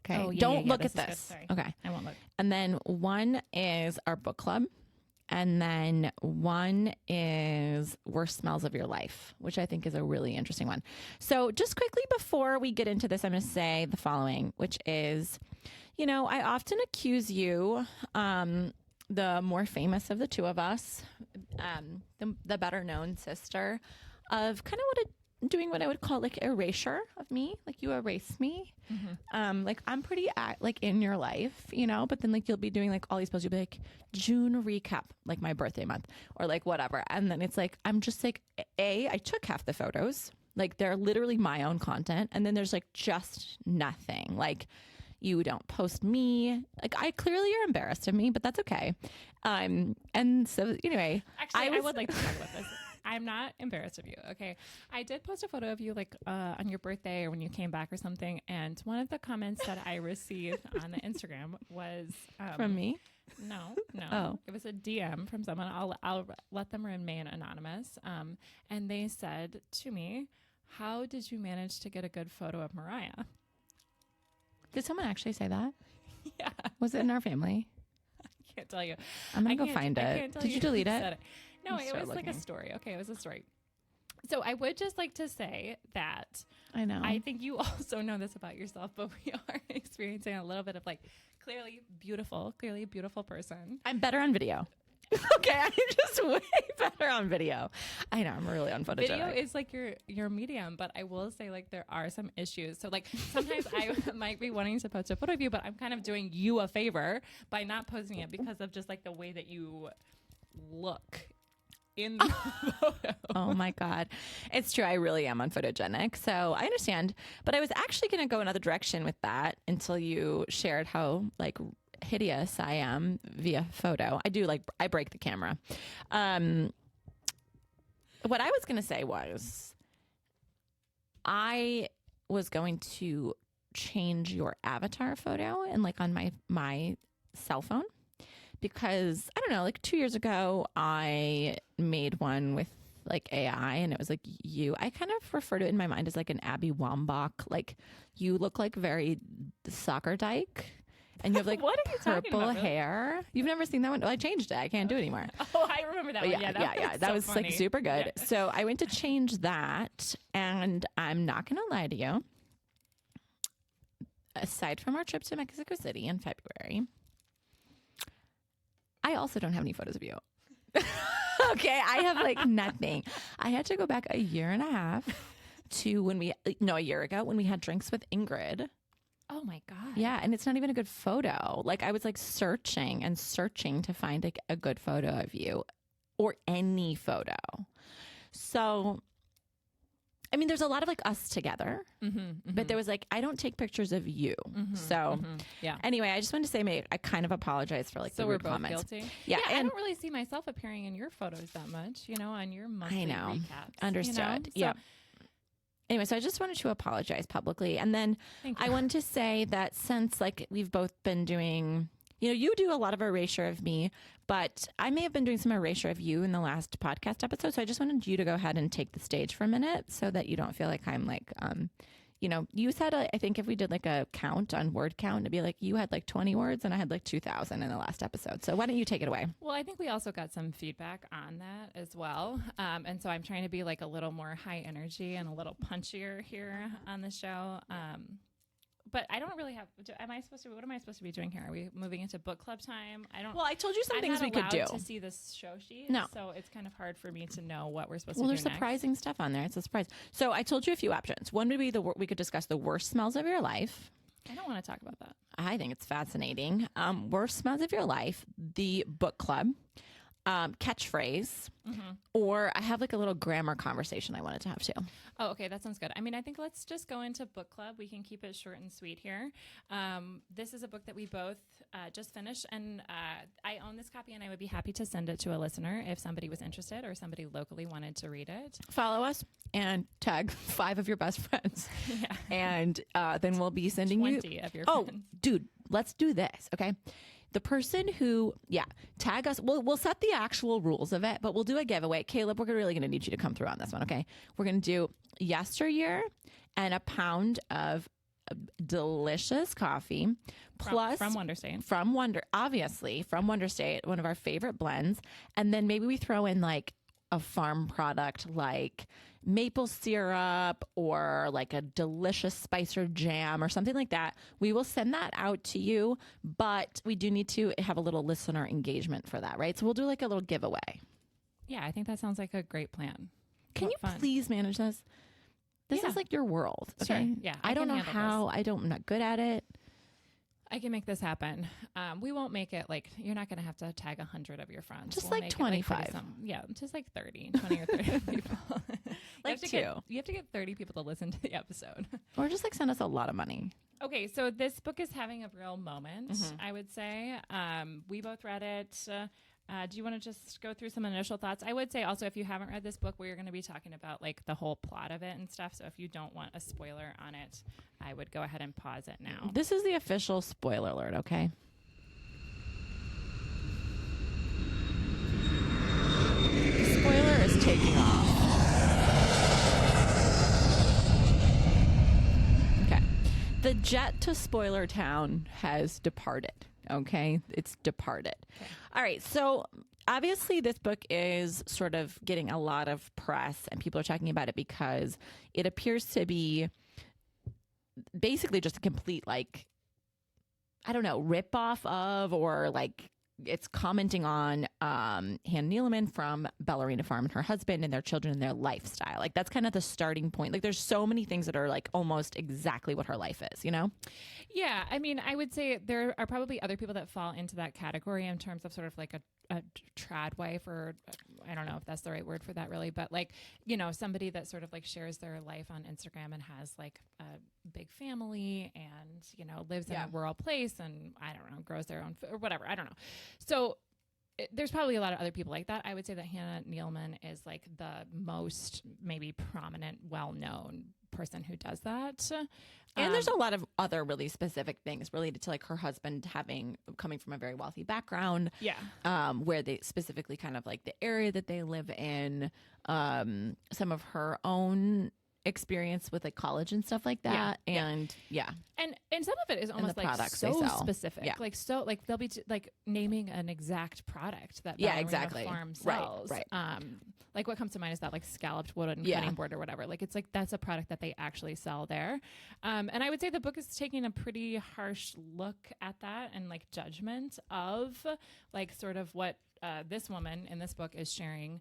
Okay. Oh, yeah, Don't yeah, look at this is this. good. Sorry. Okay. I won't look. And then one is our book club. And then one is worst smells of your life, which I think is a really interesting one. So just quickly before we get into this, I'm going to say the following, which is, you know, I often accuse you, the more famous of the two of us, the better known sister, of kind of doing what I would call like erasure of me. Like you erase me. Like I'm pretty like in your life, you know, but then like you'll be doing like all these posts. You'll be like June recap, like my birthday month or like whatever. And then it's like, I'm just like, I took half the photos. Like they're literally my own content. And then there's like just nothing. Like you don't post me. Like I clearly you're embarrassed of me, but that's okay. And so anyway, Actually, I would like to talk about this. I'm not embarrassed of you. Okay. I did post a photo of you like on your birthday or when you came back or something. And one of the comments that I received on the Instagram was From me? No. Oh. It was a DM from someone. I'll let them remain anonymous. And they said to me, how did you manage to get a good photo of Moriah? Did someone actually say that? Yeah. Was it in our family? I can't tell you. I'm I going to go can't- find I it. can't tell Did you delete who it? said No, I'll it start was like a looking. story. Okay, it was a story. So I would just like to say that I know. I think you also know this about yourself, but we are experiencing a little bit of like clearly a beautiful person. I'm better on video. Okay, I'm just way better on video. I know, I'm really unphotogenic. Video is like your medium, but I will say like there are some issues. So like sometimes I might be wanting to post a photo of you, but I'm kind of doing you a favor by not posting it because of just like the way that you look in the photo. Oh my God. It's true. I really am unphotogenic. So I understand. But I was actually going to go another direction with that until you shared how like hideous I am via photo. I break the camera. What I was going to say was I was going to change your avatar photo and like on my cell phone. Because I don't know, like 2 years ago, I made one with like AI and it was like you. I kind of refer to it in my mind as like an Abby Wambach. Like you look like very soccer dyke and you have like What are you talking purple about, really? hair. You've never seen that one? Well, I changed it. I can't do it anymore. Oh, I remember that But one. yeah. Was That so was funny. like super good. Yeah. So I went to change that and I'm not going to lie to you. Aside from our trip to Mexico City in February, I also don't have any photos of you. Okay, I have like nothing. I had to go back a year and a half to a year ago when we had drinks with Ingrid. Oh my God. Yeah, and it's not even a good photo. Like I was like searching to find like a good photo of you or any photo. So I mean, there's a lot of like us together, but there was like, I don't take pictures of you. So Yeah. anyway, I just wanted to say, I kind of apologize for like So the we're rude both comments. guilty. Yeah, I and don't really see myself appearing in your photos that much, on your monthly know. recaps. Understood. So, Yeah. Anyway, so I just wanted to apologize publicly. And then Thank I you. wanted to say that since like we've both been doing, you do a lot of erasure of me, but I may have been doing some erasure of you in the last podcast episode. So I just wanted you to go ahead and take the stage for a minute so that you don't feel like I'm like, you said, I think if we did like a count on word count, it'd be like you had like 20 words and I had like 2,000 in the last episode. So why don't you take it away? Well, I think we also got some feedback on that as well. And so I'm trying to be like a little more high energy and a little punchier here on the show. But I don't really have. What am I supposed to be doing here? Are we moving into book club time? I don't. Well, I told you some I'm things not we could do. allowed to see this show sheet. No. So it's kind of hard for me to know what we're supposed Well, to there's do next. surprising stuff on there. It's a surprise. So I told you a few options. One would be we could discuss the worst smells of your life. I don't want to talk about that. I think it's fascinating. Worst smells of your life, the book club, catchphrase, or I have like a little grammar conversation I wanted to have too. Oh, okay. That sounds good. I mean, I think let's just go into book club. We can keep it short and sweet here. This is a book that we both just finished, and I own this copy, and I would be happy to send it to a listener if somebody was interested or somebody locally wanted to read it. Follow us and tag 5 of your best friends. Yeah. And then we'll be sending 20 you. of your Oh, friends. dude, let's do this, okay? The person who, tag us. We'll set the actual rules of it, but we'll do a giveaway. Caleb, we're really going to need you to come through on this one, okay? We're going to do Yesteryear and a pound of delicious coffee, plus from Wonder State. from Wonder State, one of our favorite blends, and then maybe we throw in like a farm product like maple syrup or like a delicious spicer jam or something like that. We will send that out to you, but we do need to have a little listener engagement for that, right? So we'll do like a little giveaway. Yeah, I think that sounds like a great plan. Can What you fun. please manage this? This Yeah. is like your world, Sure. okay? Yeah, I I don't can know handle how. I'm not good at it. I can make this happen. We won't make it like you're not going to have to tag 100 of your friends. Just We'll like make it, pretty 25. yeah, just like 20 or 30 people. Like you have to get 30 people to listen to the episode. Or just like send us a lot of money. Okay, so this book is having a real moment, I would say. We both read it. Do you want to just go through some initial thoughts? I would say also, if you haven't read this book, we're going to be talking about like the whole plot of it and stuff. So if you don't want a spoiler on it, I would go ahead and pause it now. This is the official spoiler alert, okay? The spoiler is taking off. Okay. The jet to Spoiler Town has departed. Okay, it's departed. Okay. All right, so obviously this book is sort of getting a lot of press and people are talking about it because it appears to be basically just a complete, like, I don't know, rip off of, or like it's commenting on Hannah Neeleman from Ballerina Farm and her husband and their children and their lifestyle. Like that's kind of the starting point. Like there's so many things that are like almost exactly what her life is, you know? Yeah, I mean, I would say there are probably other people that fall into that category in terms of sort of like a trad wife, or I don't know if that's the right word for that really, but like, you know, somebody that sort of like shares their life on Instagram and has like a big family and, you know, lives in a rural place and I don't know, grows their own food or whatever. I don't know. So there's probably a lot of other people like that. I would say that Hannah Neeleman is like the most maybe prominent, well-known person who does that. And there's a lot of other really specific things related to like her husband coming from a very wealthy background. Yeah. Where they specifically kind of like the area that they live in, some of her own experience with like college and stuff like that. And and some of it is almost like so specific. Yeah. Like so like they'll be like naming an exact product that Ballerina Farm sells. Right. Like what comes to mind is that like scalloped wooden cutting board or whatever. Like it's like that's a product that they actually sell there. And I would say the book is taking a pretty harsh look at that and like judgment of like sort of what this woman in this book is sharing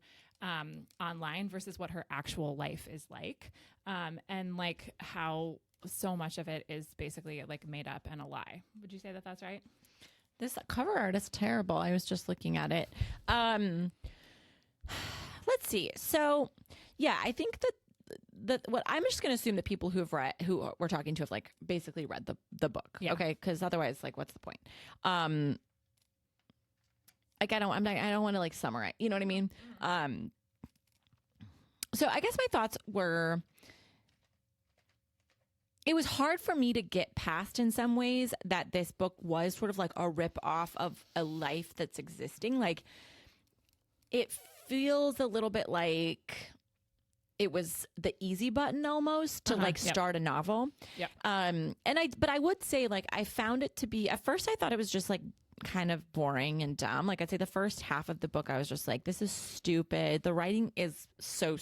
online versus what her actual life is like. And like how so much of it is basically like made up and a lie. Would you say that that's right? This cover art is terrible. I was just looking at it. Let's see. So, yeah, I think that what I'm just going to assume that people who we're talking to have like basically read the book. Yeah. Okay. Cause otherwise like, what's the point? Like I don't want to like summarize, you know what I mean? So I guess my thoughts were, it was hard for me to get past in some ways that this book was sort of like a rip off of a life that's existing. Like it feels a little bit like it was the easy button almost to like start a novel. Yeah. But I would say like I found it to be, at first I thought it was just like kind of boring and dumb. Like I'd say the first half of the book I was just like, this is stupid. The writing is so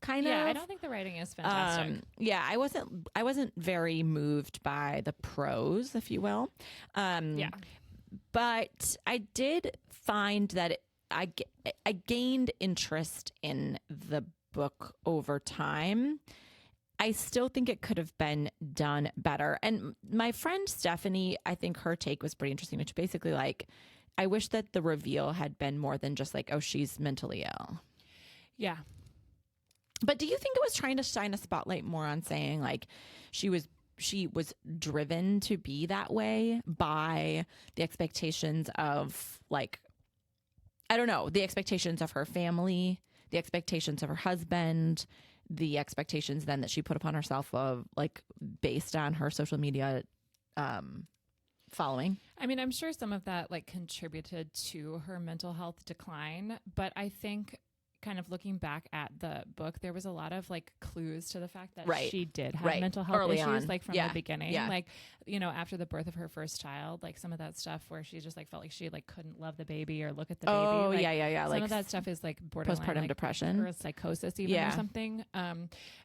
kind of. Yeah, I don't think the writing is fantastic. Yeah, I wasn't very moved by the prose, if you will. But I did find that I gained interest in the book over time. I still think it could have been done better. And my friend Stephanie, I think her take was pretty interesting, which basically like, I wish that the reveal had been more than just like, oh, she's mentally ill. Yeah. But do you think it was trying to shine a spotlight more on saying like she was driven to be that way by the expectations of like, I don't know, the expectations of her family, the expectations of her husband, the expectations then that she put upon herself of like based on her social media following? I mean, I'm sure some of that like contributed to her mental health decline, but I think kind of looking back at the book, there was a lot of like clues to the fact that she did have mental health early issues on. Like from the beginning. Like, you know, after the birth of her first child, like some of that stuff where she just like felt like she like couldn't love the baby or look at the baby. Like, some like of that stuff is like borderline postpartum like, depression or psychosis even or something.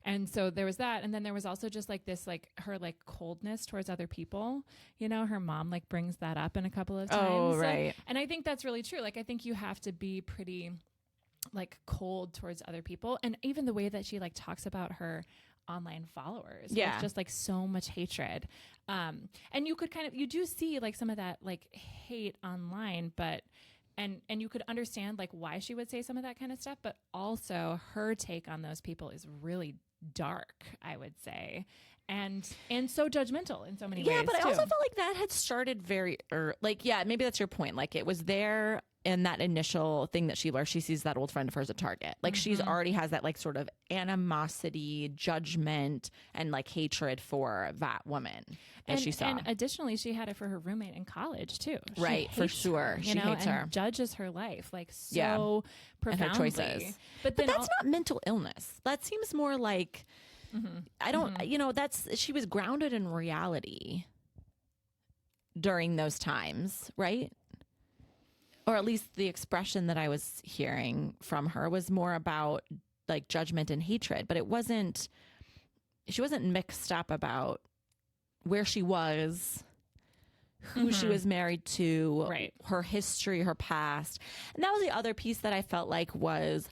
And so there was that, and then there was also just like this like her like coldness towards other people. You know, her mom like brings that up in a couple of times. Oh, right. And I think that's really true. Like I think you have to be pretty like cold towards other people, and even the way that she like talks about her online followers with just like so much hatred, and you could you do see like some of that like hate online, but and you could understand like why she would say some of that kind of stuff, but also her take on those people is really dark, I would say, and so judgmental in so many ways. Yeah, but I too. also felt like that had started very maybe that's your point. Like it was there in that initial thing that where she sees that old friend of hers at Target. Like she's already has that like sort of animosity, judgment, and like hatred for that woman that she saw. And additionally, she had it for her roommate in college too. She Right, for hates sure. her, She you know, hates and her. judges her life like so Yeah. And profoundly. her choices. But But then that's not mental illness. That seems more like I don't you know, she was grounded in reality during those times, right? Or at least the expression that I was hearing from her was more about like judgment and hatred, but she wasn't mixed up about where she was, who she was married to, Right. her history, her past. And that was the other piece that I felt like was,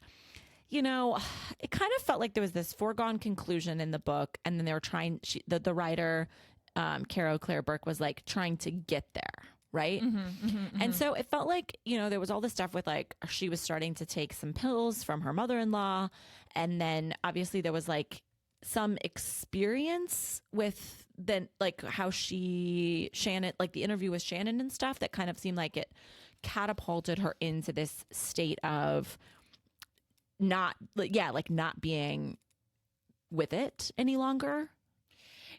you know, it kind of felt like there was this foregone conclusion in the book, and then they were trying, the writer, Caro Claire Burke, was like trying to get there. Right. And so it felt like, you know, there was all this stuff with like she was starting to take some pills from her mother-in-law. And then obviously there was like some experience with then like how Shannon, like the interview with Shannon and stuff that kind of seemed like it catapulted her into this state of not being with it any longer.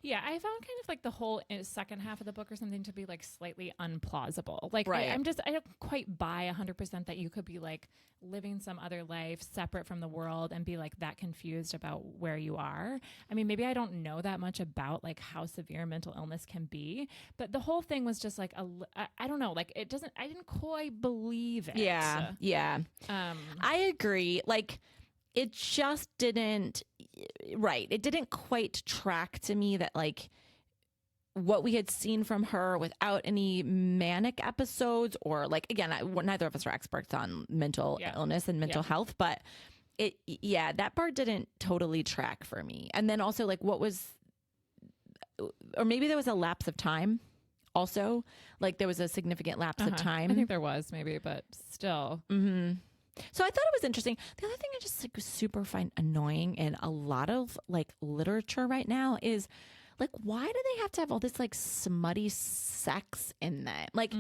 Yeah, I found kind of like the whole second half of the book or something to be like slightly unplausible. Like Right. I don't quite buy 100% that you could be like living some other life separate from the world and be like that confused about where you are. I mean, maybe I don't know that much about like how severe mental illness can be, but the whole thing was just like I don't know, like I didn't quite believe it. Yeah. Yeah. I agree. Like it just didn't, right. It didn't quite track to me that like what we had seen from her without any manic episodes or like, again, neither of us are experts on mental illness and mental health, but that part didn't totally track for me. And then also like or maybe there was a lapse of time also, like there was a significant lapse of time. I think there was maybe, but still. So I thought it was interesting. The other thing I just like super find annoying in a lot of like literature right now is like, why do they have to have all this like smutty sex in that? Like,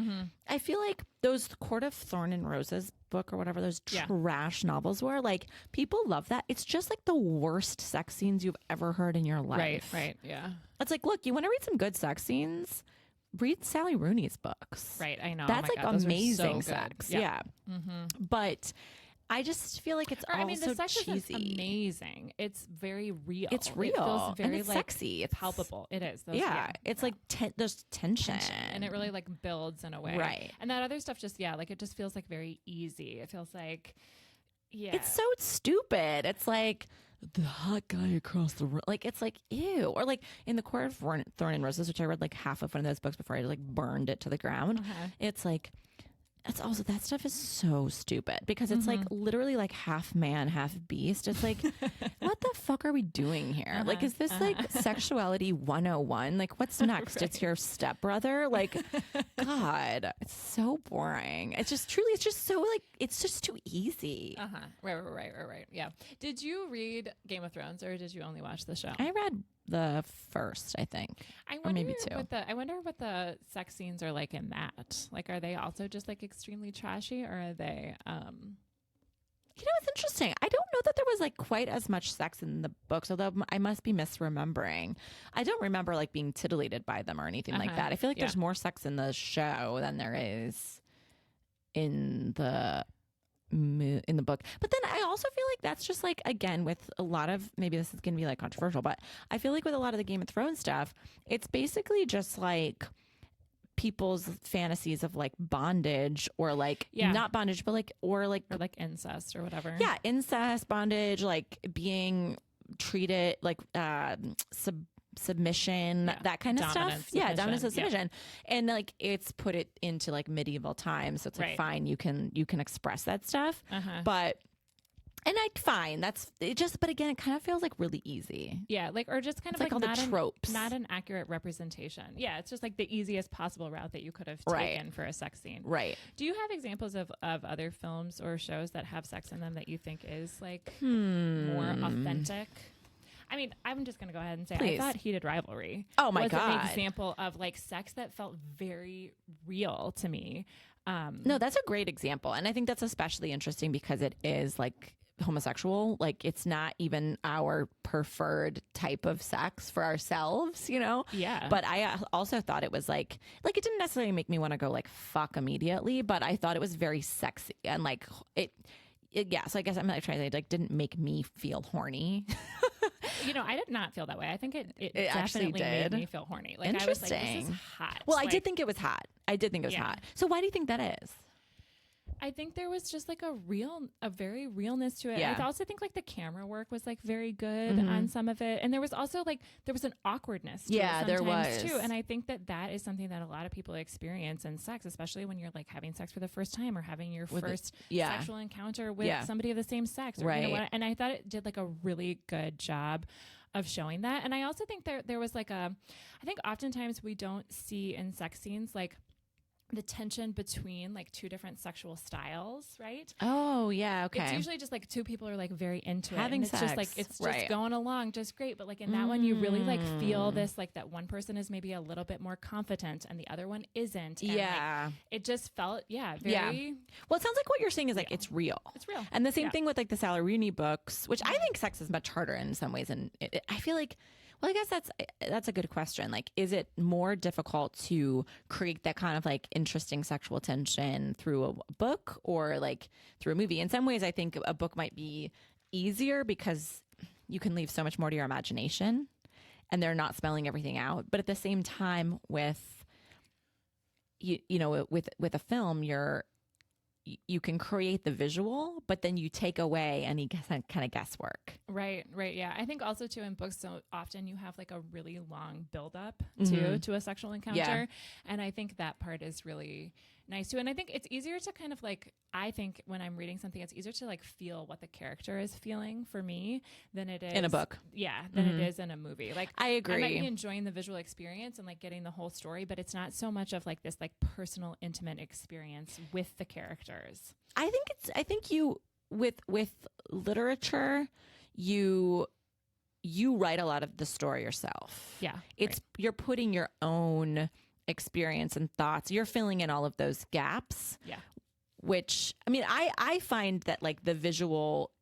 I feel like those Court of Thorn and Roses book or whatever those trash novels were, like people love that. It's just like the worst sex scenes you've ever heard in your life. Right, yeah. It's like, look, you want to read some good sex scenes? Read Sally Rooney's books. Right, I know. That's Oh my like God, those are amazing so good. sex. Yeah. But I just feel like it's all the so sex cheesy. is amazing. It's very real. It's real. It feels very and it's like sexy. It's palpable. It is. It's like there's tension. And it really like builds in a way. Right. And that other stuff just, like it just feels like very easy. It feels like, It's so stupid. It's like the hot guy across the room. Like, it's like, ew. Or like in the Court of Thorn and Roses, which I read like half of one of those books before I like burned it to the ground. It's like, it's also, that stuff is so stupid because it's like literally like half man, half beast. It's like, what the fuck are we doing here? Like, is this like sexuality 101? Like, what's next? Right. It's your stepbrother? Like, God, it's so boring. It's just truly, it's just so like, it's just too easy. Right. Yeah. Did you read Game of Thrones or did you only watch the show? I read the first, I think, or maybe two. I wonder what the sex scenes are like in that. Like, are they also just like extremely trashy, or are they? You know, it's interesting. I don't know that there was like quite as much sex in the books, although I must be misremembering. I don't remember like being titillated by them or anything like that. I feel like there's more sex in the show than there is in the book. But then I also feel like that's just like, again, with a lot of, maybe this is going to be like controversial, but I feel like with a lot of the Game of Thrones stuff, it's basically just like people's fantasies of like bondage or like not bondage, but like, or like incest or whatever. Yeah. Incest, bondage, like being treated like, submission, that kind of Dominance, stuff. Yeah, dominance and submission. submission. And like it's put it into like medieval times. So it's like fine, you can express that stuff. But fine. That's it but again, it kind of feels like really easy. Yeah, like or just kind of like all not the tropes. Not an accurate representation. Yeah, it's just like the easiest possible route that you could have taken for a sex scene. Right. Do you have examples of other films or shows that have sex in them that you think is like more authentic? I mean, I'm just going to go ahead and say Please. I thought Heated Rivalry Oh my was God. an example of like sex that felt very real to me. No, that's a great example. And I think that's especially interesting because it is like homosexual. Like it's not even our preferred type of sex for ourselves, you know? Yeah. But I also thought it was like it didn't necessarily make me want to go like fuck immediately, but I thought it was very sexy and like yeah, so I guess I'm like trying to say, like, didn't make me feel horny. You know, I did not feel that way. I think it actually definitely did. made me feel horny. Like I was like, this is hot. Well, I Like, did think it was hot. I did think it was Yeah. hot. So why do you think that is? I think there was just like a very realness to it. Yeah. I also think like the camera work was like very good on some of it. And there was also like, there was an awkwardness to Yeah, it there sometimes was. too. And I think that is something that a lot of people experience in sex, especially when you're like having sex for the first time or having your first yeah. sexual encounter with Yeah. somebody of the same sex. Or, you know, Right. and I thought it did like a really good job of showing that. And I also think there was like I think oftentimes we don't see in sex scenes like the tension between like two different sexual styles, right? Oh, yeah. Okay. It's usually just like two people are like very into Having it. And it's just like, sex, it's just right. going along just great. But like in that one, you really like feel this, like that one person is maybe a little bit more confident and the other one isn't. And Yeah. Like, it just felt, very. Well, it sounds like what you're saying is like it's real. It's real. And the same Yeah. thing with like the Sally Rooney books, which I think sex is much harder in some ways. And I feel like, well, I guess that's a good question. Like, is it more difficult to create that kind of like interesting sexual tension through a book or like through a movie? In some ways, I think a book might be easier because you can leave so much more to your imagination and they're not spelling everything out. But at the same time, with you know, with a film, you can create the visual, but then you take away any kind of guesswork. Right. Yeah. I think also too in books, so often you have like a really long build up Mm-hmm. to a sexual encounter. And I think that part is really nice too. And I think it's easier to kind of like, I think when I'm reading something, it's easier to like feel what the character is feeling for me than it is In a book. Yeah. Than it is in a movie. Like I agree. I might be enjoying the visual experience and like getting the whole story, but it's not so much of like this like personal, intimate experience with the characters. I think you with literature, you write a lot of the story yourself. Yeah. You're putting your own experience and thoughts. You're filling in all of those gaps. Yeah. Which I mean, I find that like the visual.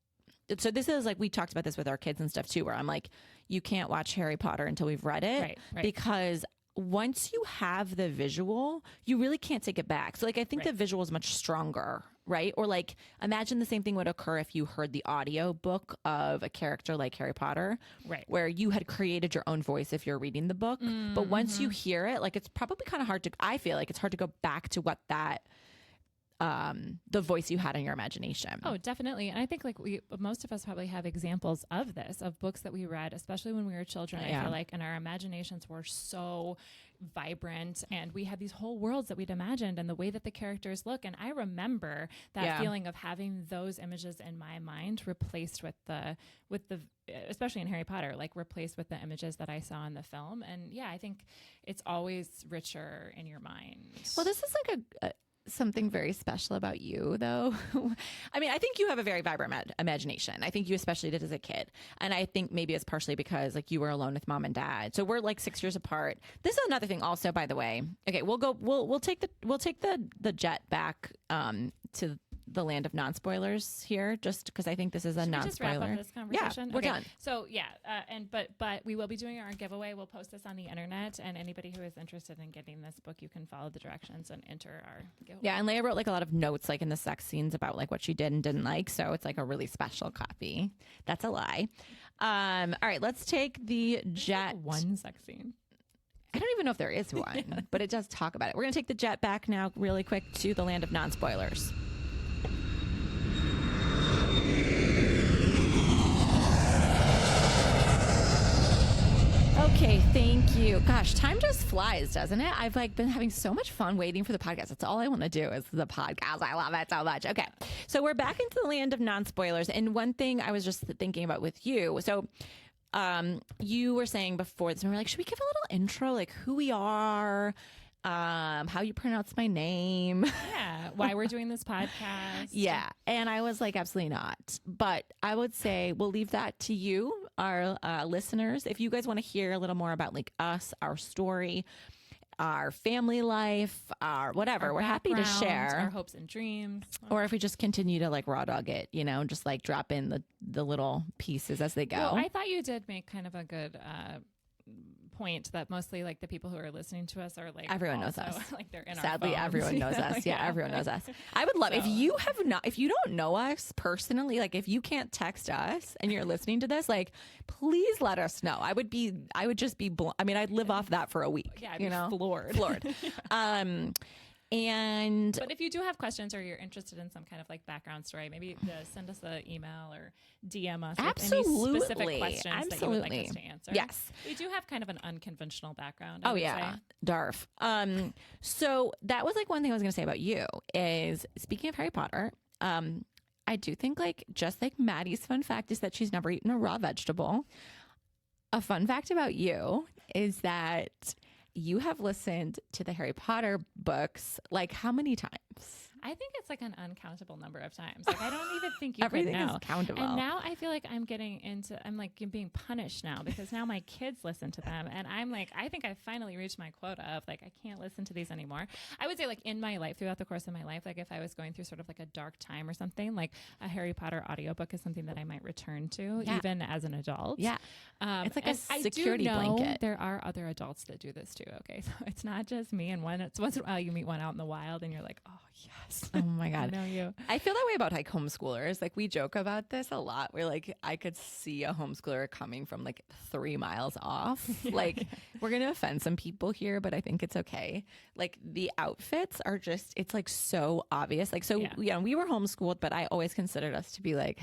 So this is like we talked about this with our kids and stuff too, where I'm like, you can't watch Harry Potter until we've read it, Right. because once you have the visual, you really can't take it back. So like I think the visual is much stronger, right? Or like imagine the same thing would occur if you heard the audio book of a character like Harry Potter, Right. where you had created your own voice if you're reading the book. But once you hear it, like it's probably kind of hard to, I feel like it's hard to go back to what that the voice you had in your imagination. Oh, definitely. And I think like most of us probably have examples of this, of books that we read, especially when we were children. I feel like, and our imaginations were so vibrant and we had these whole worlds that we'd imagined and the way that the characters look. And I remember that feeling of having those images in my mind replaced with the, especially in Harry Potter, like replaced with the images that I saw in the film. And yeah, I think it's always richer in your mind. Well, this is like a something very special about you, though. I mean, I think you have a very vibrant imagination. I think you especially did as a kid, and I think maybe it's partially because like you were alone with mom and dad. So we're like 6 years apart. This is another thing, also, by the way. Okay, we'll take the jet back to the land of non-spoilers here, just because I think this is a Should we just non-spoiler. wrap up this conversation? Yeah, we're done. So yeah, but we will be doing our giveaway. We'll post this on the internet, and anybody who is interested in getting this book, you can follow the directions and enter our giveaway. Yeah, and Leah wrote like a lot of notes like in the sex scenes about like what she did and didn't like, so it's like a really special copy. That's a lie. All right, let's take the jet. One sex scene. I don't even know if there is one, but it does talk about it. We're going to take the jet back now really quick to the land of non-spoilers. Okay, thank you. Gosh, time just flies, doesn't it? I've like been having so much fun waiting for the podcast. That's all I want to do is the podcast. I love it so much. Okay, so we're back into the land of non-spoilers. And one thing I was just thinking about with you. So you were saying before this, we were like, should we give a little intro, like who we are, how you pronounce my name? Yeah, why we're doing this podcast. Yeah. And I was like, absolutely not. But I would say we'll leave that to you. our listeners, if you guys want to hear a little more about like us, our story, our family life, our whatever, we're happy to share our hopes and dreams. Or if we just continue to like raw dog it, you know, just like drop in the little pieces as they go. Well, I thought you did make kind of a good point that mostly like the people who are listening to us are like everyone knows also, us. like they're in Sadly, our phones. everyone knows us. Yeah, everyone knows us. I would love if you don't know us personally, like if you can't text us and you're listening to this, like please let us know. I would just be I'd live off that for a week. Yeah, I'd be floored. But if you do have questions or you're interested in some kind of like background story, maybe send us an email or DM us with any specific questions that you would like us to answer. Yes. We do have kind of an unconventional background. Oh yeah. Darf. So that was like one thing I was going to say about you is speaking of Harry Potter, I do think like just like Maddie's fun fact is that she's never eaten a raw vegetable. A fun fact about you is that you have listened to the Harry Potter books like how many times? I think it's like an uncountable number of times. Like I don't even think you Everything could know. is countable. And now I feel like I'm like being punished now because now my kids listen to them, and I'm like, I think I finally reached my quota of like I can't listen to these anymore. I would say like in my life, throughout the course of my life, like if I was going through sort of like a dark time or something, like a Harry Potter audiobook is something that I might return to even as an adult. Yeah. It's like a security blanket. There are other adults that do this too. Okay, so it's not just me. And once in a while you meet one out in the wild, and you're like, oh yes. Oh my God. I know you. I feel that way about like homeschoolers. Like we joke about this a lot. We're like, I could see a homeschooler coming from like 3 miles off. Like we're going to offend some people here, but I think it's okay. Like the outfits are just, it's like so obvious. Like, so we were homeschooled, but I always considered us to be like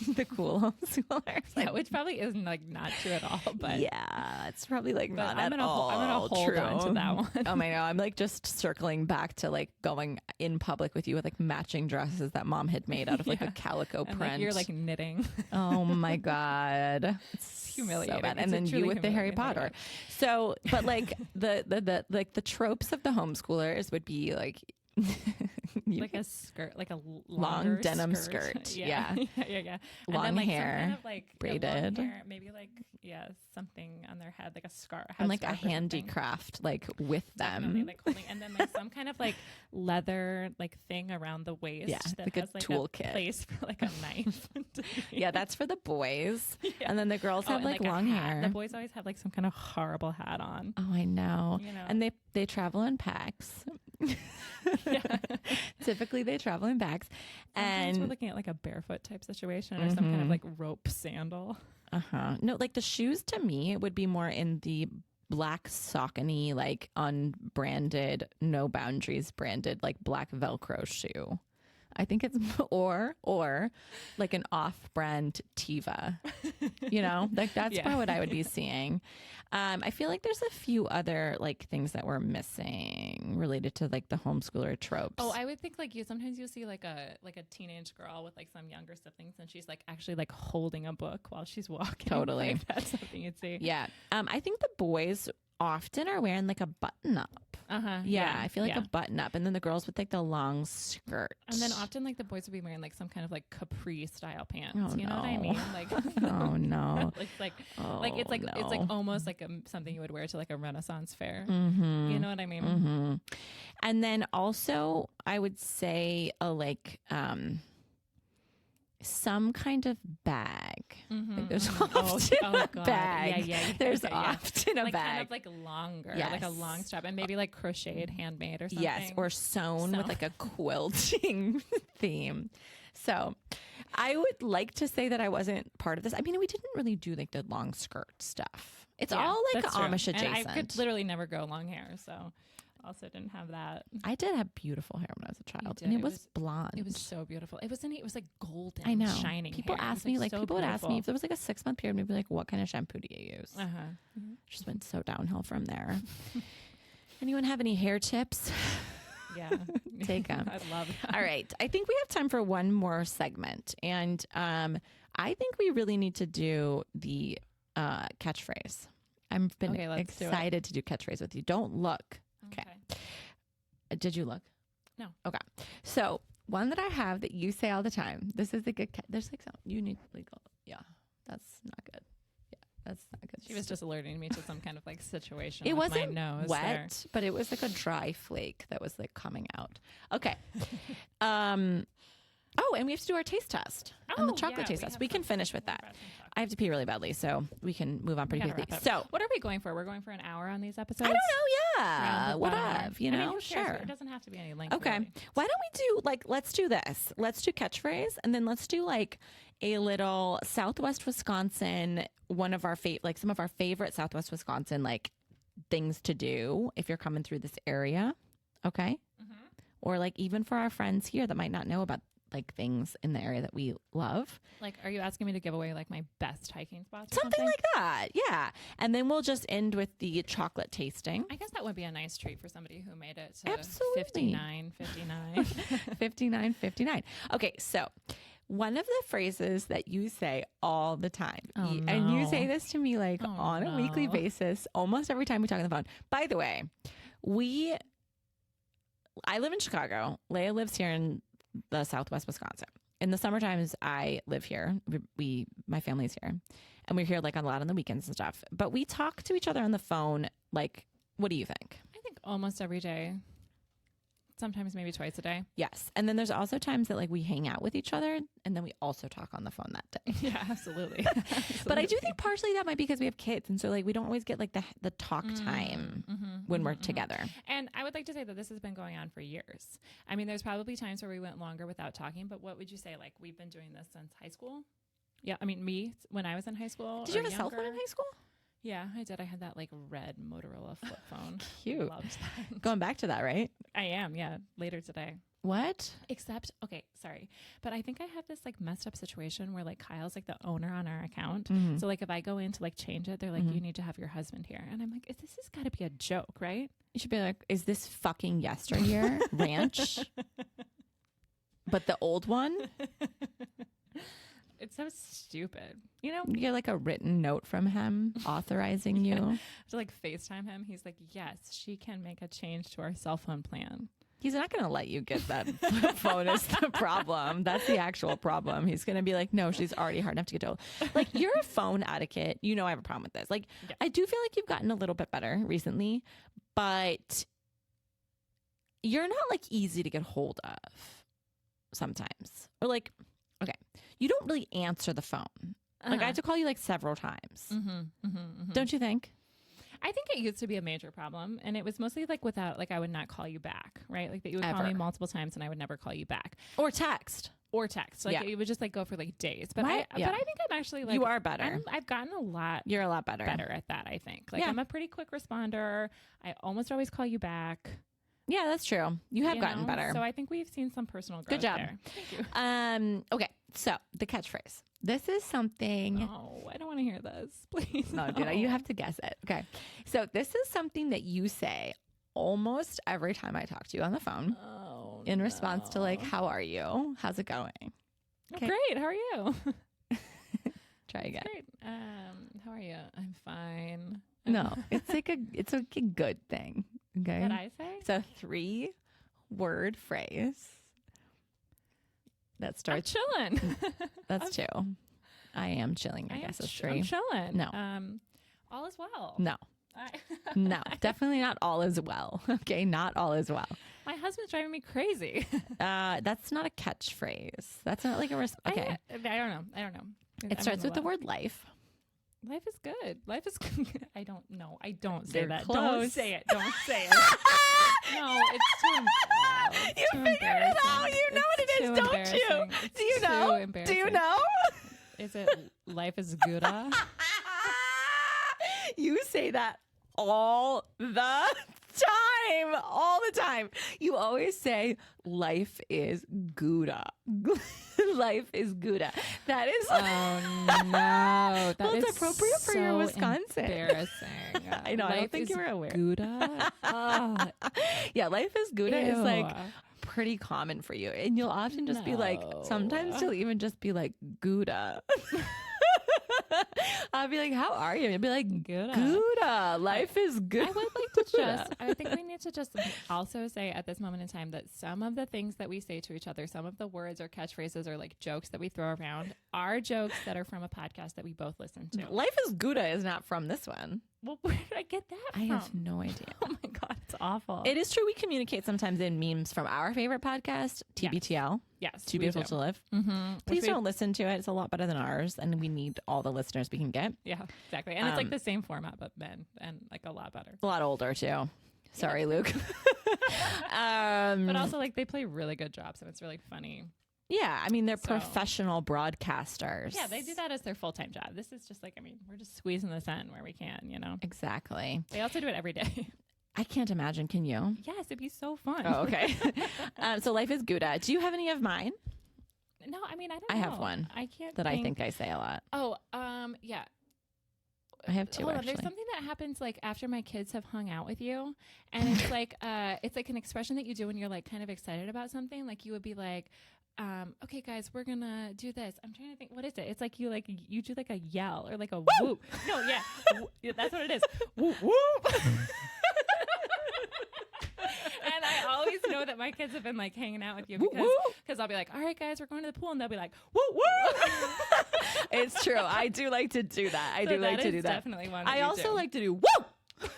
the cool homeschoolers. Like, Which probably isn't like not true at all, but yeah, it's probably like not I'm at gonna all I'm gonna hold true. on to that one. Oh my God. I'm like just circling back to like going in public with you with like matching dresses that mom had made out of like a calico and print. like, you're like knitting. Oh my God. It's humiliating. So bad. It's And then you with the Harry humiliating. Potter. So, but like the like the tropes of the homeschoolers would be like like a skirt, like a long denim skirt. skirt. Yeah. yeah. Long and then, like, hair, some kind of, like, braided. long hair, maybe like something on their head, like a scarf, And like a handicraft like with Definitely, them. like holding, and then like some kind of like leather like thing around the waist. Yeah, that like a has like toolkit. a place for like a knife. Yeah, that's for the boys. And then the girls have and, like a long hat. hair. The boys always have like some kind of horrible hat on. Oh, I know. You know. And they travel in packs. Typically they travel in packs. Sometimes we're And looking at like a barefoot type situation or some kind of like rope sandal. no, like the shoes to me would be more in the black Saucony, like unbranded, no boundaries branded, like black Velcro shoe. I think it's or like an off-brand Tiva, you know, like that's probably what I would be seeing. I feel like there's a few other like things that we're missing related to like the homeschooler tropes. Oh, I would think like sometimes you'll see like a teenage girl with like some younger siblings and she's like actually like holding a book while she's walking. Totally. Like, that's something you'd see. Yeah. I think the boys often are wearing like a button up. Yeah, I feel like a button up, and then the girls with like the long skirt, and then often like the boys would be wearing like some kind of like capri style pants. Oh, you know what I mean? Like, oh no, it's like it's like almost like something you would wear to like a Renaissance fair. Mm-hmm. You know what I mean? Mm-hmm. And then also I would say some kind of bag. Like there's often a bag. Yeah. There's often a like bag. kind of like longer, Yes. like a long strap, and maybe like crocheted, handmade or something. Yes, or sewn with like a quilting theme. So I would like to say that I wasn't part of this. I mean, we didn't really do like the long skirt stuff. It's all like that's true. Amish adjacent. And I could literally never grow long hair, so also didn't have that. I did have beautiful hair when I was a child, did. and it It was was- blonde. It was so beautiful. It was like golden, I know. shining. People hair. It ask was, me, like, so people would ask me beautiful. if there was like a 6-month period, maybe like, what kind of shampoo do you use? Uh-huh. Just went so downhill from there. Anyone have any hair tips? Yeah, Take 'em. I love that. All right. I think we have time for one more segment. And I think we really need to do the catchphrase. I've been Okay, let's do it. excited to do catchphrase with you. Don't look. Okay. Did you look? No. Okay. So one that I have that you say all the time. This is a good. There's like some you need legal. Yeah, that's not good. That's not good. She was just alerting me to some kind of like situation. It with wasn't my nose wet, there. but it was like a dry flake that was like coming out. Okay. Oh, and we have to do our taste test and the chocolate taste test. We can finish with that. I have to pee really badly, so we can move on pretty quickly. So, what are we going for? We're going for an hour on these episodes? I don't know. Yeah. Around What about an hour. up? You I mean, know, who cares? sure. It doesn't have to be any length. Okay. Really. Why don't we do like, let's do this. Let's do catchphrase, and then let's do like a little Southwest Wisconsin, one of our like some of our favorite Southwest Wisconsin like things to do if you're coming through this area. Okay. Or like even for our friends here that might not know about like things in the area that we love. Like, are you asking me to give away like my best hiking spots? Something like that. Yeah. And then we'll just end with the chocolate tasting. I guess that would be a nice treat for somebody who made it to Absolutely. 59. 59. Okay. So one of the phrases that you say all the time, and you say this to me like on a weekly basis, almost every time we talk on the phone. By the way, I live in Chicago. Leah lives here in the Southwest Wisconsin. In the summer times, I live here. My family's here, and we're here like a lot on the weekends and stuff. But we talk to each other on the phone. Like, what do you think? I think almost every day. Sometimes maybe twice a day. Yes. And then there's also times that like we hang out with each other and then we also talk on the phone that day. Yeah, absolutely. But I do think partially that might be because we have kids. And so like we don't always get like the talk time when we're together. And I would like to say that this has been going on for years. I mean, there's probably times where we went longer without talking, but what would you say? Like we've been doing this since high school? Yeah. I mean, me, when I was in high school. Did you have a cell phone in high school? Yeah, I did. I had that like red Motorola flip phone. Cute. Loved that. Going back to that, right? I am, yeah. Later today. What? Except, okay, sorry. But I think I have this like messed up situation where like Kyle's like the owner on our account. So like if I go in to like change it, they're like, you need to have your husband here. And I'm like, this has got to be a joke, right? You should be like, is this fucking Yesteryear ranch? But the old one? It's so stupid. You know? You get like a written note from him authorizing you. To like FaceTime him. He's like, yes, she can make a change to our cell phone plan. He's not going to let you get that phone is the problem. That's the actual problem. He's going to be like, no, she's already hard enough to get to. Like, you're a phone etiquette. You know I have a problem with this. Like, I do feel like you've gotten a little bit better recently, but you're not like easy to get hold of sometimes. Or like, okay, you don't really answer the phone. Like, I had to call you like several times. Don't you think? I think it used to be a major problem, and it was mostly like without, like I would not call you back, right? Like that you would call me multiple times, and I would never call you back, or text, Like it would just like go for like days. But right? but I think I'm actually like you are better. I've gotten a lot. You're a lot better at that. I think. Like I'm a pretty quick responder. I almost always call you back. Yeah, that's true. You have gotten better. So I think we've seen some personal growth. Good job. There. Thank you. Okay, so the catchphrase. This is something. Oh, I don't want to hear this. Please. No, dude, you have to guess it. Okay. So this is something that you say almost every time I talk to you on the phone in response to like, how are you? How's it going? Okay. Great. How are you? Try again. Great. How are you? I'm fine. No, it's like a good thing. Okay. What I say? It's a 3-word phrase that starts. I'm chilling. That's 2. I am chilling. I guess it's 3. I'm chilling. No. All is well. No. No, definitely not all is well. Okay, not all is well. My husband's driving me crazy. That's not a catchphrase. That's not like a okay. I don't know. It starts with the word life. Life is good. Life is good. I don't know. I don't say They're that. close. Don't say it. Don't say it. No, it's too. You figured it out. You know what it is, don't you? Do you know? Do you know? Is it life is good? You say that all the time. All the time. You always say life is Gouda. Life is Gouda. That is no. That is it's appropriate for your Wisconsin. Embarrassing. I know. I don't think you were aware. Gouda. Yeah, life is Gouda is like pretty common for you, and you'll often just be like. Sometimes you'll even just be like Gouda. I'll be like, how are you? You'll be like, Gouda. Gouda. Life is good. I would like to just, I think we need to just also say at this moment in time that some of the things that we say to each other, some of the words or catchphrases or like jokes that we throw around are jokes that are from a podcast that we both listen to. Life is Gouda is not from this one. Well, where did I get that from? I have no idea. Oh my God, it's awful. It is true. We communicate sometimes in memes from our favorite podcast, TBTL. Yes. Too we Beautiful do. to Live. Mm-hmm. Please don't listen to it. It's a lot better than ours, and we need all the listeners we can get. Yeah, exactly. And it's like the same format, but men and like a lot better. A lot older, too. Sorry, Luke. But also, like, they play really good jobs, and it's really funny. Yeah, I mean, they're So- professional broadcasters. Yeah, they do that as their full-time job. This is just like, I mean, we're just squeezing this in where we can, you know? Exactly. They also do it every day. I can't imagine. Can you? Yes, it'd be so fun. Oh, okay. So Life is Gouda. Do you have any of mine? No, I mean, I don't I know. have one I can't that I think I say a lot. Oh, yeah. I have two, Hold on, actually. there's something that happens like after my kids have hung out with you, and it's like an expression that you do when you're like kind of excited about something. Like you would be like, okay guys, we're gonna do this. I'm trying to think, what is it? It's like you do like a yell or like a whoop. No, yeah. Yeah, that's what it is. Whoop whoop. And I always know that my kids have been like hanging out with you because I'll be like, all right guys, we're going to the pool, and they'll be like, woo woo. It's true. I do like to do that. I do like to do that. Definitely one. I that you also do. like to do woo.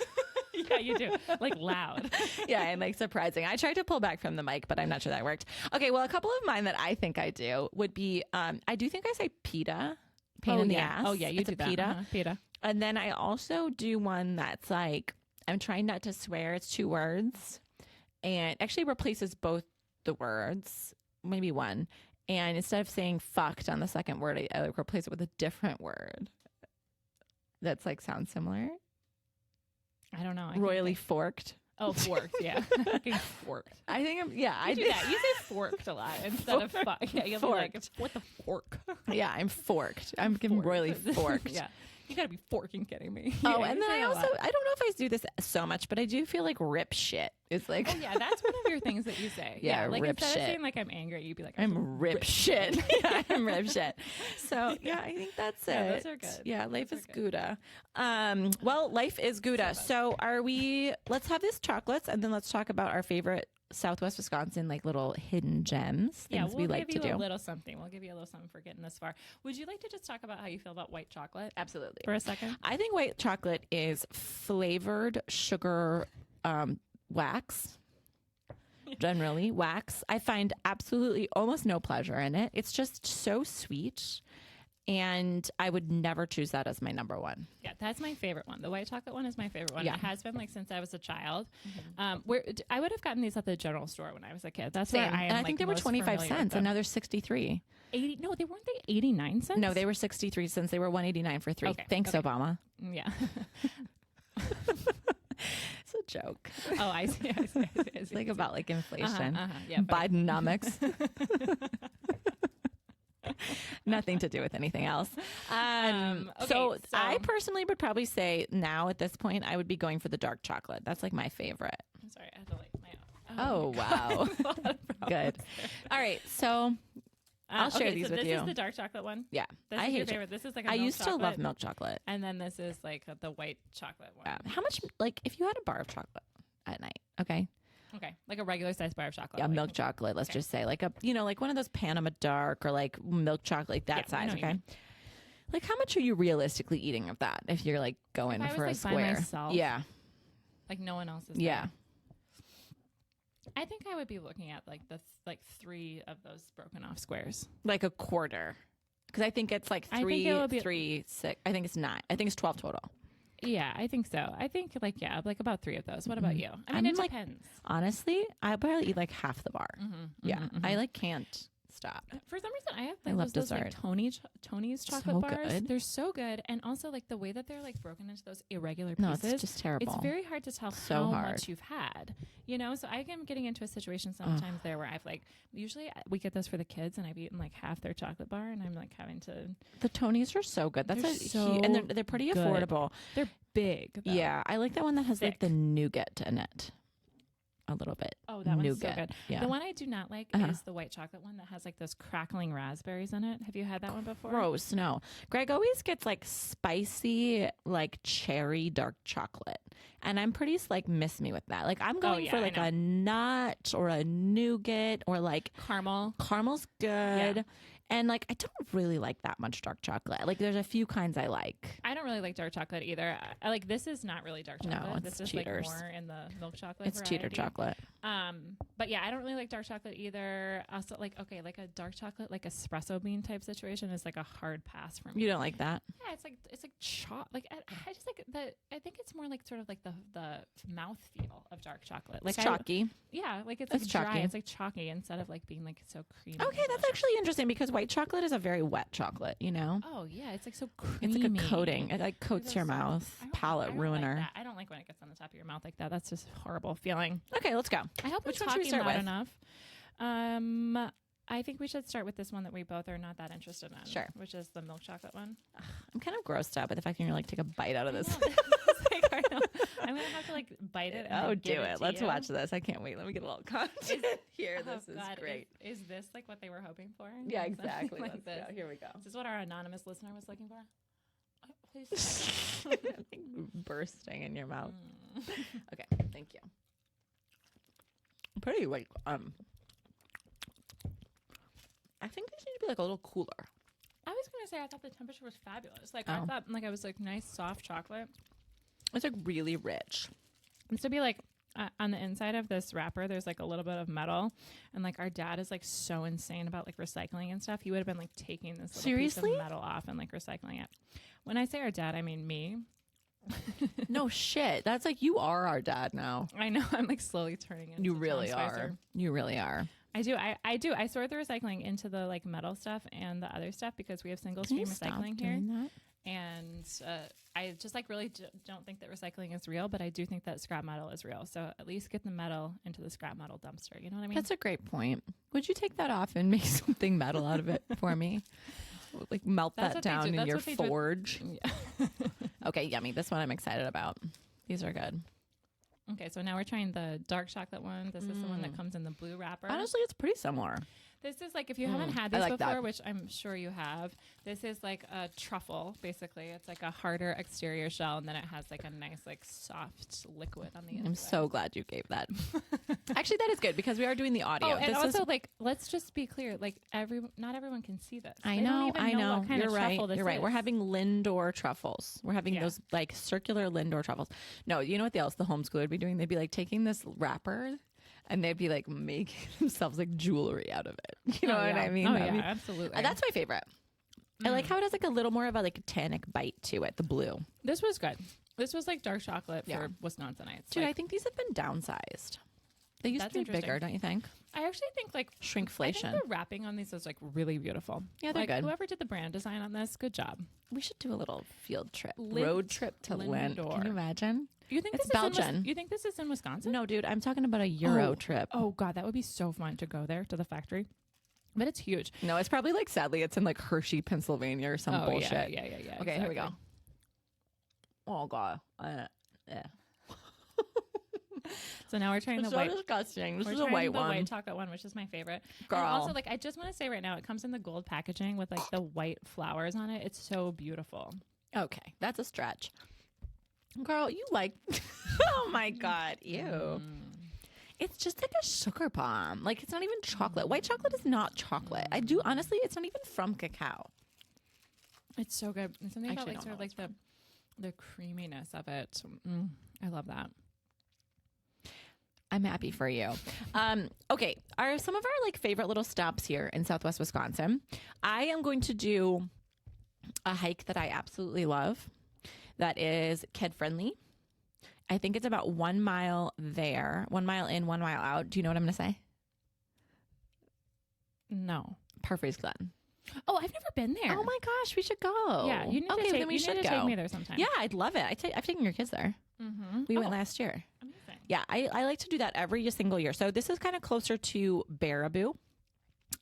Yeah, you do. Like loud. Yeah, and like surprising. I tried to pull back from the mic, but I'm not sure that worked. Okay, well, a couple of mine that I think I do would be, I do think I say PETA, pain in the ass. Oh yeah, you It's do a that. PETA. PETA. And then I also do one that's like, I'm trying not to swear. It's 2 words, and actually replaces both the words, maybe one. And instead of saying fucked on the second word, I like replace it with a different word that's like sounds similar. I don't know. I can't Royally think. forked. Oh, forked. Yeah. Fucking forked. I think I I do that. You say forked a lot instead of fuck. Yeah, you'll be like, Forked. what the fork? Yeah, I'm forked. I'm getting royally forked. Yeah. You gotta be forking kidding me. Oh, Yeah, and you then say I a also, lot. I don't know if I do this so much, but I do feel like rip shit is like, Oh yeah, that's one of your things that you say. Yeah, like rip instead shit. of saying like I'm angry, you'd be like I'm rip shit. Yeah, I'm rip shit. So yeah, I think that's Yeah, it. those are good. Yeah, life Those is are good. Gouda. Well, life is Gouda. So let's have this chocolates, and then let's talk about our favorite Southwest Wisconsin, like little hidden gems, Yeah, things we'll we like give to you do. a little something. We'll give you a little something for getting this far. Would you like to just talk about how you feel about white chocolate Absolutely. for a second? I think white chocolate is flavored sugar wax. Generally, wax. I find absolutely almost no pleasure in it. It's just so sweet. And I would never choose that as my number one. Yeah, that's my favorite one. The white chocolate one is my favorite one. Yeah. It has been like since I was a child. I would have gotten these at the general store when I was a kid. That's Same. where I am. And I think they were 25 cents, and now they're 63. 80. No, they weren't. They 89 cents. No, they were 63 cents. They were 189 for 3. Okay, Thanks, okay. Obama. Yeah. It's a joke. Oh, I see. I see. It's like about like inflation. Yeah, but- Bidenomics. Nothing to do with anything else. So okay, I personally would probably say now at this point I would be going for the dark chocolate. That's like my favorite. I'm sorry. I had to like my. Oh, wow. Good. All right. So I'll share okay, these so with this you. is the dark chocolate one. Yeah. This I is your hate favorite. This is like a I milk used to love chocolate, milk chocolate. and then this is like the white chocolate one. How much, like, if you had a bar of chocolate at night, okay? Okay, like a regular sized bar of chocolate. Yeah, like- milk chocolate, let's Okay. just say. Like like one of those Panama Dark or like milk chocolate, like that Yeah, I know size, what you okay? mean. Like, how much are you realistically eating of that if you're like going If I for a was, like, by square? myself, Yeah. Like no one else is. Yeah. there. I think I would be looking at like the 3 of those broken off squares. Like a quarter. Because I think it's like I think 3, it would be- 3, 6. I think it's 9. I think it's 12 total. Yeah, I think so. I think like about 3 of those. What about you? I mean, I'm it like- depends. Honestly, I barely eat like half the bar. Yeah. I like can't stop. For some reason, I have I like love those like dessert. Tony's chocolate So bars. good. They're so good, and also like the way that they're like broken into those irregular No, pieces. it's just terrible. It's very hard to tell So how hard. much you've had. So I am getting into a situation sometimes there where I've like usually we get those for the kids, and I've eaten like half their chocolate bar, and I'm like having to. The Tonys are so good. That's They're and so they're pretty good. affordable. They're big. Though. Yeah, I like that one that has like Thick. the nougat in it. a little bit. Oh, that one's so nougat. good. Yeah. The one I do not like is the white chocolate one that has like those crackling raspberries in it. Have you had that one before? Gross. No. Greg always gets like spicy, like cherry dark chocolate. And I'm pretty like miss me with that. Like I'm going yeah, for I like know. a nut or a nougat or like Caramel. caramel's good. And like I don't really like that much dark chocolate. Like there's a few kinds I like. I don't really like dark chocolate either. I like this is not really dark chocolate. No, this it's is cheaters. like more in the milk chocolate. It's cheater variety. chocolate. But yeah, I don't really like dark chocolate either. Also, like like a dark chocolate, like espresso bean type situation is like a hard pass for me. You don't like that? Yeah, it's like like I just like the. I think it's more like sort of like the mouth feel of dark chocolate. Like It's chalky. Yeah, like it's It's like dry. chalky. It's like chalky instead of like being like so creamy. Okay, and that's delicious. actually interesting because white chocolate is a very wet chocolate, you know? Oh yeah, it's like so creamy. It's like a coating. It like coats It's your so- mouth. I don't- Palate I don't ruiner. Like that. I don't like when it gets on the top of your mouth like that. That's just a horrible feeling. Okay, let's go. I hope Which we're one should we talking start loud with? enough. I think we should start with this one that we both are not that interested in. Sure. Which is the milk chocolate one. I'm kind of grossed out by the fact that you're like take a bite out of this. It's like, I know. I'm gonna have to like bite it. And Oh, then do give it. to Let's you. watch this. I can't wait. Let me get a little content here. Oh, This is God, great. Is this like what they were hoping for? Yeah, Like, something exactly. Like Let's this. go. Here we go. Is this what our anonymous listener was looking for? Oh, please. Bursting in your mouth. Mm. Okay, thank you. Pretty like I think these need to be like a little cooler. I was gonna say I thought the temperature was fabulous. Like I Oh. thought like I was like nice soft chocolate. It's like really rich. It's to be like on the inside of this wrapper, there's like a little bit of metal, and like our dad is like so insane about like recycling and stuff. He would have been like taking this little Seriously? piece of metal off and like recycling it. When I say our dad, I mean me. No shit. That's like you are our dad now. I know I'm like slowly turning into You Tom really Spicer. are. You really are. I do. I do. I sort the recycling into the like metal stuff and the other stuff because we have single Can you stream stop recycling here. doing that? And I just like really don't think that recycling is real, but I do think that scrap metal is real. So at least get the metal into the scrap metal dumpster. You know what I mean? That's a great point. Would you take that off and make something metal out of it for me? Like melt That's that what they down do. in That's your what they do. forge. Yeah. Okay, yummy. This one I'm excited about. These are good. Okay, so now we're trying the dark chocolate one. This is the one that comes in the blue wrapper. Honestly, it's pretty similar. This is like if you haven't had I these like before, that. which I'm sure you have. This is like a truffle, basically. It's like a harder exterior shell, and then it has like a nice, like soft liquid on the inside. I'm so glad you gave that. Actually, that is good because we are doing the audio. Oh, and This also, is, like, let's just be clear. Like, not everyone can see this. I They don't know, even I know. what kind You're of right. truffle this You're right. We're is. having Lindor truffles. We're having Yeah. those like circular Lindor truffles. No, you know what else the homeschooler would be doing? They'd be like taking this wrapper and they'd be like making themselves like jewelry out of it. You know Oh, what yeah. I mean? Oh, That'd yeah, be- absolutely. That's my favorite. I like how it has like a little more of a like tannic bite to it, the blue. This was good. This was like dark chocolate Yeah. for Wisconsinites. Dude, Like, I think these have been downsized. They used That's to be interesting. bigger, don't you think? I actually think like I think Shrinkflation. the wrapping on these is like really beautiful. Yeah, they're like, good. Whoever did the brand design on this, good job. We should do a little field trip, Lint- road trip to Lindor. Can Lindor. you imagine? You think It's this is in Belgian. you think this is in Wisconsin? No, dude, I'm talking about a Euro trip. Oh God, that would be so fun to go there to the factory. But it's huge. No, it's probably like sadly it's in like Hershey, Pennsylvania or some Oh bullshit. yeah. Okay, here we go. exactly. Oh god. Yeah. So now we're trying It's the so white. disgusting. This We're is a trying white the one. white chocolate one, which is my favorite. Girl. And also, like, I just want to say right now, it comes in the gold packaging with like the white flowers on it. It's so beautiful. Okay, that's a stretch. Girl, you like oh my god, ew. It's just like a sugar bomb. Like it's not even chocolate. White chocolate is not chocolate. I do honestly, it's not even from cacao. It's so good. And something about Actually, like I don't sort of like the creaminess of it. I love that. I'm happy for you. Okay, are some of our like favorite little stops here in Southwest Wisconsin. I am going to do a hike that I absolutely love. That is kid friendly. I think it's about 1 mile there, 1 mile in, 1 mile out. Do you know what I'm going to say? No. Parfrey's Glen. Oh, I've never been there. Oh my gosh, we should go. Yeah, you need okay, to take, then we you should need to go. take me there sometime. Yeah, I'd love it. I've taken your kids there. Mm-hmm. We went last year. Amazing. Yeah, I like to do that every single year. So this is kind of closer to Baraboo.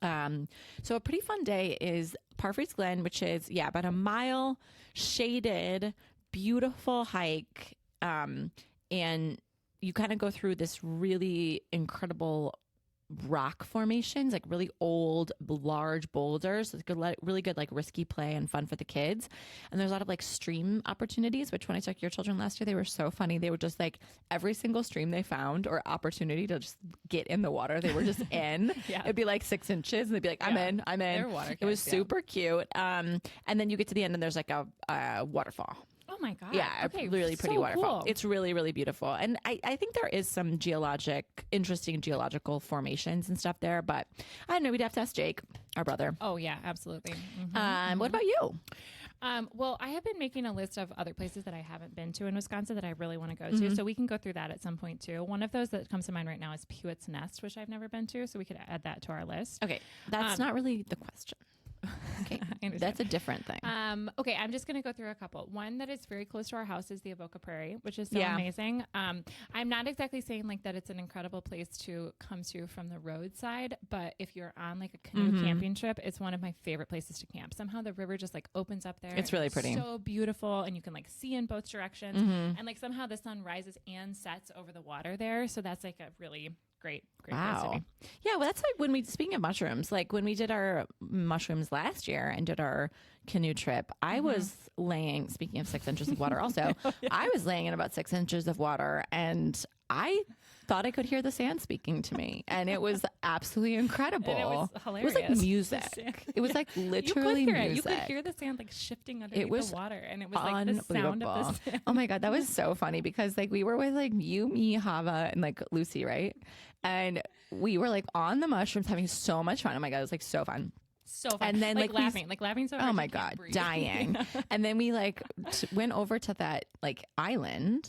So a pretty fun day is Parfrey's Glen, which is about a mile, shaded, beautiful hike. And you kind of go through this really incredible rock formations, like really old, large boulders. It's good, really good, like risky play and fun for the kids. And there's a lot of like stream opportunities, which when I took your children last year, they were so funny. They were just like every single stream they found or opportunity to just get in the water, they were just in. It'd be like 6 inches and they'd be like, I'm in. They're water It was kids, super cute. And then you get to the end and there's like a waterfall. Oh my God. Yeah, okay, a really pretty so waterfall. cool. It's really, really beautiful. And I think there is some interesting geological formations and stuff there. But I don't know, we'd have to ask Jake, our brother. Oh yeah, absolutely. Mhm. What about you? Well, I have been making a list of other places that I haven't been to in Wisconsin that I really want to go to. So we can go through that at some point too. One of those that comes to mind right now is Pewett's Nest, which I've never been to. So we could add that to our list. Okay, that's not really the question. Okay, that's a different thing. Okay, I'm just going to go through a couple. One that is very close to our house is the Avoca Prairie, which is so amazing. I'm not exactly saying like that it's an incredible place to come to from the roadside, but if you're on like a canoe camping trip, it's one of my favorite places to camp. Somehow the river just like opens up there. It's really pretty. So beautiful, and you can like see in both directions, and like somehow the sun rises and sets over the water there. So that's like a really great place to be. Yeah, well, that's like speaking of mushrooms, like when we did our mushrooms last year and did our canoe trip, I was laying, speaking of 6 inches of water also, I was laying in about 6 inches of water and I thought I could hear the sand speaking to me. And it was absolutely incredible. And it was hilarious. It was like music. It was like literally you could hear music. You could hear the sand like shifting underneath was the water. And it was like the sound of the sand. Oh my God, that was so funny because like we were with like you, me, Hava, and like Lucy, right? And we were like on the mushrooms having so much fun. Oh my God, it was like so fun. So fun. And then like laughing so hard. oh my you can't God, breathe. dying. And then we like went over to that like island.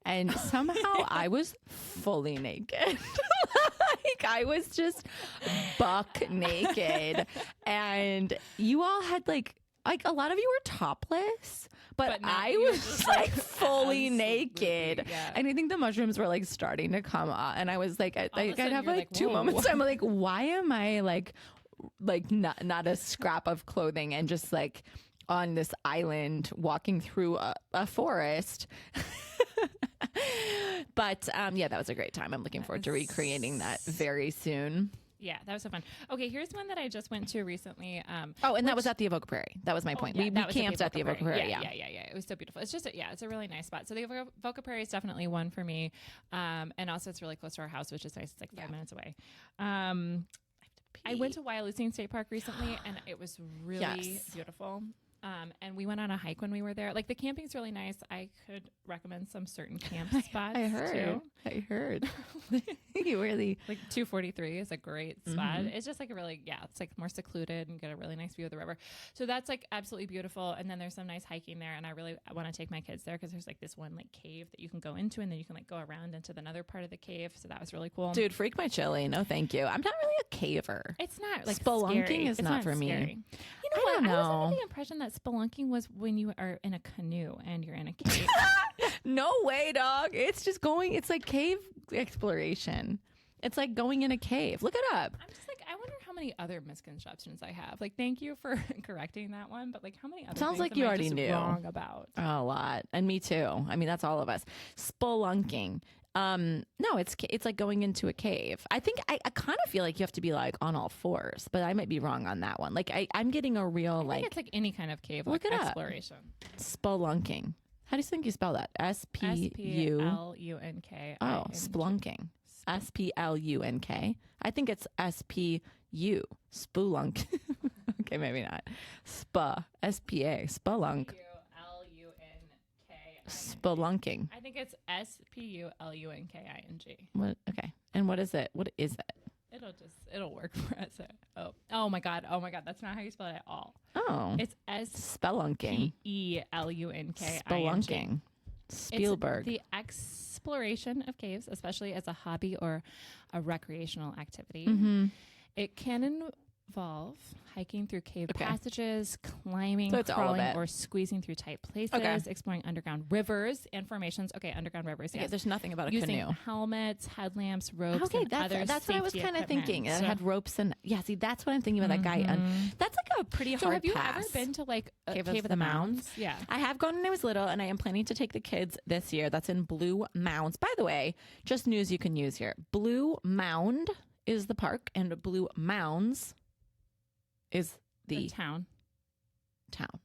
And somehow I was fully naked. Like I was just buck naked. And you all had like a lot of you were topless, but not I you, was just, like like, fully absolutely, naked. yeah. And I think the mushrooms were like starting to come up. And I was like, All of a I'd sudden have you're like like, two whoa. moments. I'm like, why am I like not a scrap of clothing and just like on this island walking through a forest? But yeah, that was a great time. I'm looking forward to recreating that very soon. Yeah, that was so fun. Okay, here's one that I just went to recently. That was at the Avoca Prairie. That was my point. Yeah, we that was camped at the Avoca Prairie. Yeah. It was so beautiful. It's just, it's a really nice spot. So the Avoca Prairie is definitely one for me. And also it's really close to our house, which is nice. It's like 5 minutes away. I went to Wyalusing State Park recently, and it was really beautiful. And we went on a hike when we were there. Like the camping's really nice. I could recommend some certain camp spots. I heard. You really like 243 is a great spot. It's just like a really, it's like more secluded and get a really nice view of the river. So that's like absolutely beautiful. And then there's some nice hiking there. And I really want to take my kids there because there's like this one like cave that you can go into, and then you can like go around into another part of the cave. So that was really cool. dude, freak my chili. No, thank you. I'm not really a caver. It's not like Spelunking scary. is It's not for me. scary. You know I what? don't I was know. under the impression that spelunking was when you are in a canoe and you're in a cave. No way, dog. It's just going. It's like cave exploration. It's like going in a cave. Look it up. I'm just like, I wonder how many other misconceptions I have. Like, thank you for correcting that one, but like, how many other Sounds things like am you I already just knew. wrong about? A lot, and me too. I mean, that's all of us. Spelunking. No, it's like going into a cave. I think I kind of feel like you have to be like on all fours, but I might be wrong on that one. Like I'm getting a real I think it's like any kind of cave Look it up. exploration. spelunking. How do you think you spell that? S-P-U. SPLUNK. Oh, splunking. S-P-L-U-N-K. I think it's S-P-U. Spelunk. Okay, maybe not. S-P-A. Spelunk. Spelunking. I think it's SPULUNKING. What? Okay. And what is it? What is it? It'll work for us. Oh my god. That's not how you spell it at all. Oh. It's Spelunking. SPELUNKING. Spelunking. Spielberg. It's the exploration of caves, especially as a hobby or a recreational activity. Mm-hmm. It can involve hiking through cave Okay. passages, climbing, So it's all of crawling, it. or squeezing through tight places, Okay. exploring underground rivers and formations. Okay, underground rivers, Okay, yes. there's nothing about a Using canoe. helmets, headlamps, ropes, Okay, and other that's what I was safety kind of equipment. thinking. It So- had ropes and see, that's what I'm thinking about that guy. And that's like a pretty So hard have you pass. ever been to like a Cave Cave, of of the Mounds? Yeah. I have gone when I was little, and I am planning to take the kids this year. That's in Blue Mounds. By the way, just news you can use here. Blue Mound is the park, and Blue Mounds is The the town. town.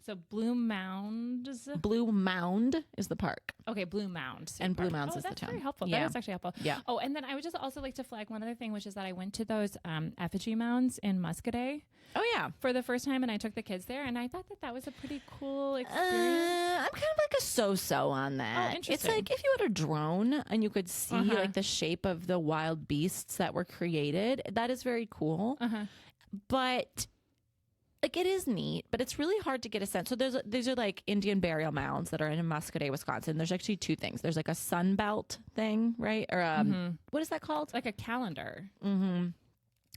So Blue Mounds. Blue Mound is the park. Okay, Blue Mound. And Blue Park. Mounds Oh, is the that's town. very helpful. Yeah. That is actually helpful. Yeah. Oh, and then I would just also like to flag one other thing, which is that I went to those effigy mounds in Muscadet Oh, yeah. for the first time, and I took the kids there, and I thought that was a pretty cool experience. I'm kind of like a so-so on that. It's interesting. like if you had a drone and you could see like the shape of the wild beasts that were created, that is very cool. But like it is neat, but it's really hard to get a sense. So these are like Indian burial mounds that are in Muscadet, Wisconsin. There's actually two things. There's like a sunbelt thing, right? Or what is that called? Like a calendar.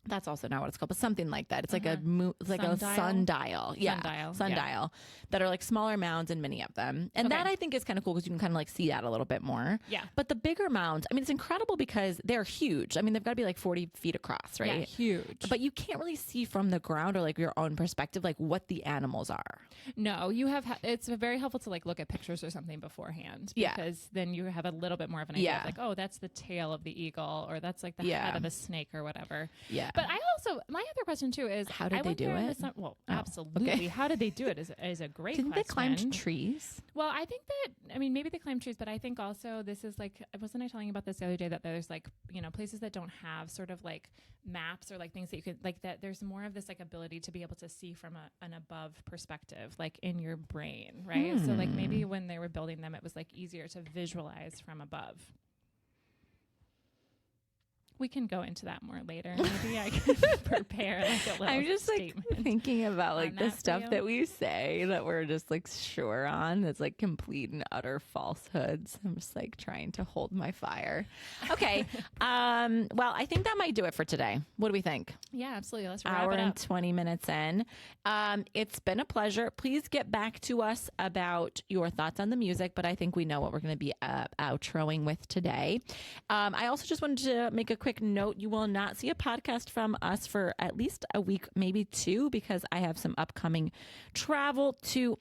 That's also not what it's called, but something like that. It's like a it's like a Sundial? sundial. Yeah. Sundial, Sundial. That are like smaller mounds and many of them. And that I think is kind of cool because you can kind of like see that a little bit more. Yeah. But the bigger mounds, I mean, it's incredible because they're huge. I mean, they've got to be like 40 feet across, right? Yeah, huge. But you can't really see from the ground or like your own perspective, like what the animals are. No, you have. It's very helpful to like look at pictures or something beforehand. Yeah. Because then you have a little bit more of an idea. Yeah. Of like, oh, that's the tail of the eagle, or that's like the head of a snake, or whatever. Yeah. But I also, my other question too is, How did I they went do there in it? the well, Oh, absolutely. okay. How did they do it? Is a great. Didn't they question. climb trees? Well, I think that, I mean, maybe they climb trees, but I think also this is like, wasn't I telling you about this the other day, that there's like, places that don't have sort of like maps or like things that you could, like that there's more of this like ability to be able to see from an above perspective, like in your brain, right? So like maybe when they were building them, it was like easier to visualize from above. We can go into that more later. Maybe I can prepare like a little I'm just like statement. thinking about like on the that for stuff you. that we say that we're just like sure on. That's like complete and utter falsehoods. I'm just like trying to hold my fire. Okay. Well, I think that might do it for today. What do we think? Yeah, absolutely. Let's wrap Hour it and up. 20 minutes in. It's been a pleasure. Please get back to us about your thoughts on the music, but I think we know what we're going to be outroing with today. I also just wanted to make a quick note. You will not see a podcast from us for at least a week, maybe two, because I have some upcoming travel to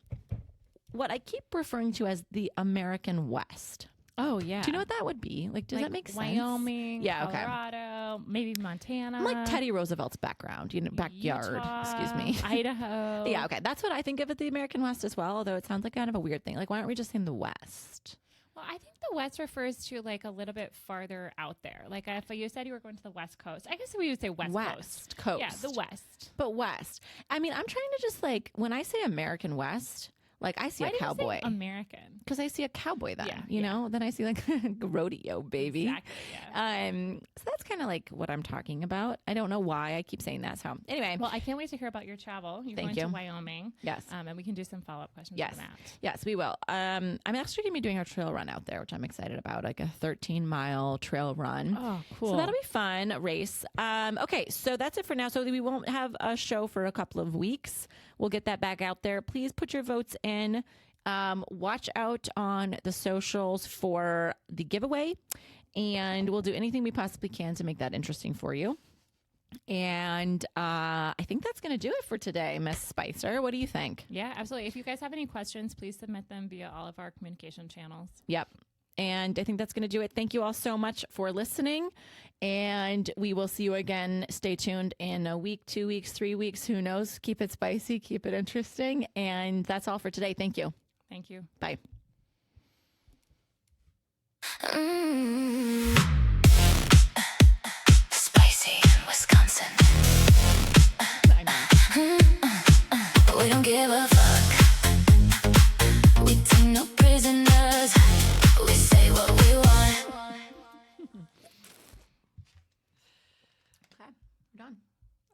what I keep referring to as the American West. Oh, yeah. Do you know what that would be? Like, does that make sense? Wyoming, Yeah, okay. Colorado, maybe Montana. I'm like Teddy Roosevelt's backyard, backyard, Utah, excuse me. Idaho. Yeah, okay. That's what I think of at the American West as well, although it sounds like kind of a weird thing. Like, why aren't we just saying the West? Well, I think the West refers to like a little bit farther out there. Like if you said you were going to the West Coast, I guess we would say West Coast. Yeah, the West. But West. I mean, I'm trying to just like, when I say American West, like I see Why a do you say cowboy. American? Because I see a cowboy then, Yeah, you know? Then I see like rodeo, baby. Exactly, yeah. So that's kind of like what I'm talking about. I don't know why I keep saying that. So anyway. Well, I can't wait to hear about your travel. You're Thank going you. to Wyoming. Yes. And we can do some follow-up questions Yes. on that. Yes, we will. I'm actually going to be doing a trail run out there, which I'm excited about, like a 13-mile trail run. Oh, cool. So that'll be fun, race. Okay, so that's it for now. So we won't have a show for a couple of weeks. We'll get that back out there. Please put your votes in. Watch out on the socials for the giveaway, and we'll do anything we possibly can to make that interesting for you. And I think that's going to do it for today, Miss Spicer. What do you think? Yeah, absolutely. If you guys have any questions, please submit them via all of our communication channels. Yep. And I think that's going to do it. Thank you all so much for listening. And we will see you again. Stay tuned in a week, 2 weeks, 3 weeks. Who knows? Keep it spicy. Keep it interesting. And that's all for today. Thank you. Thank you. Bye. Mm.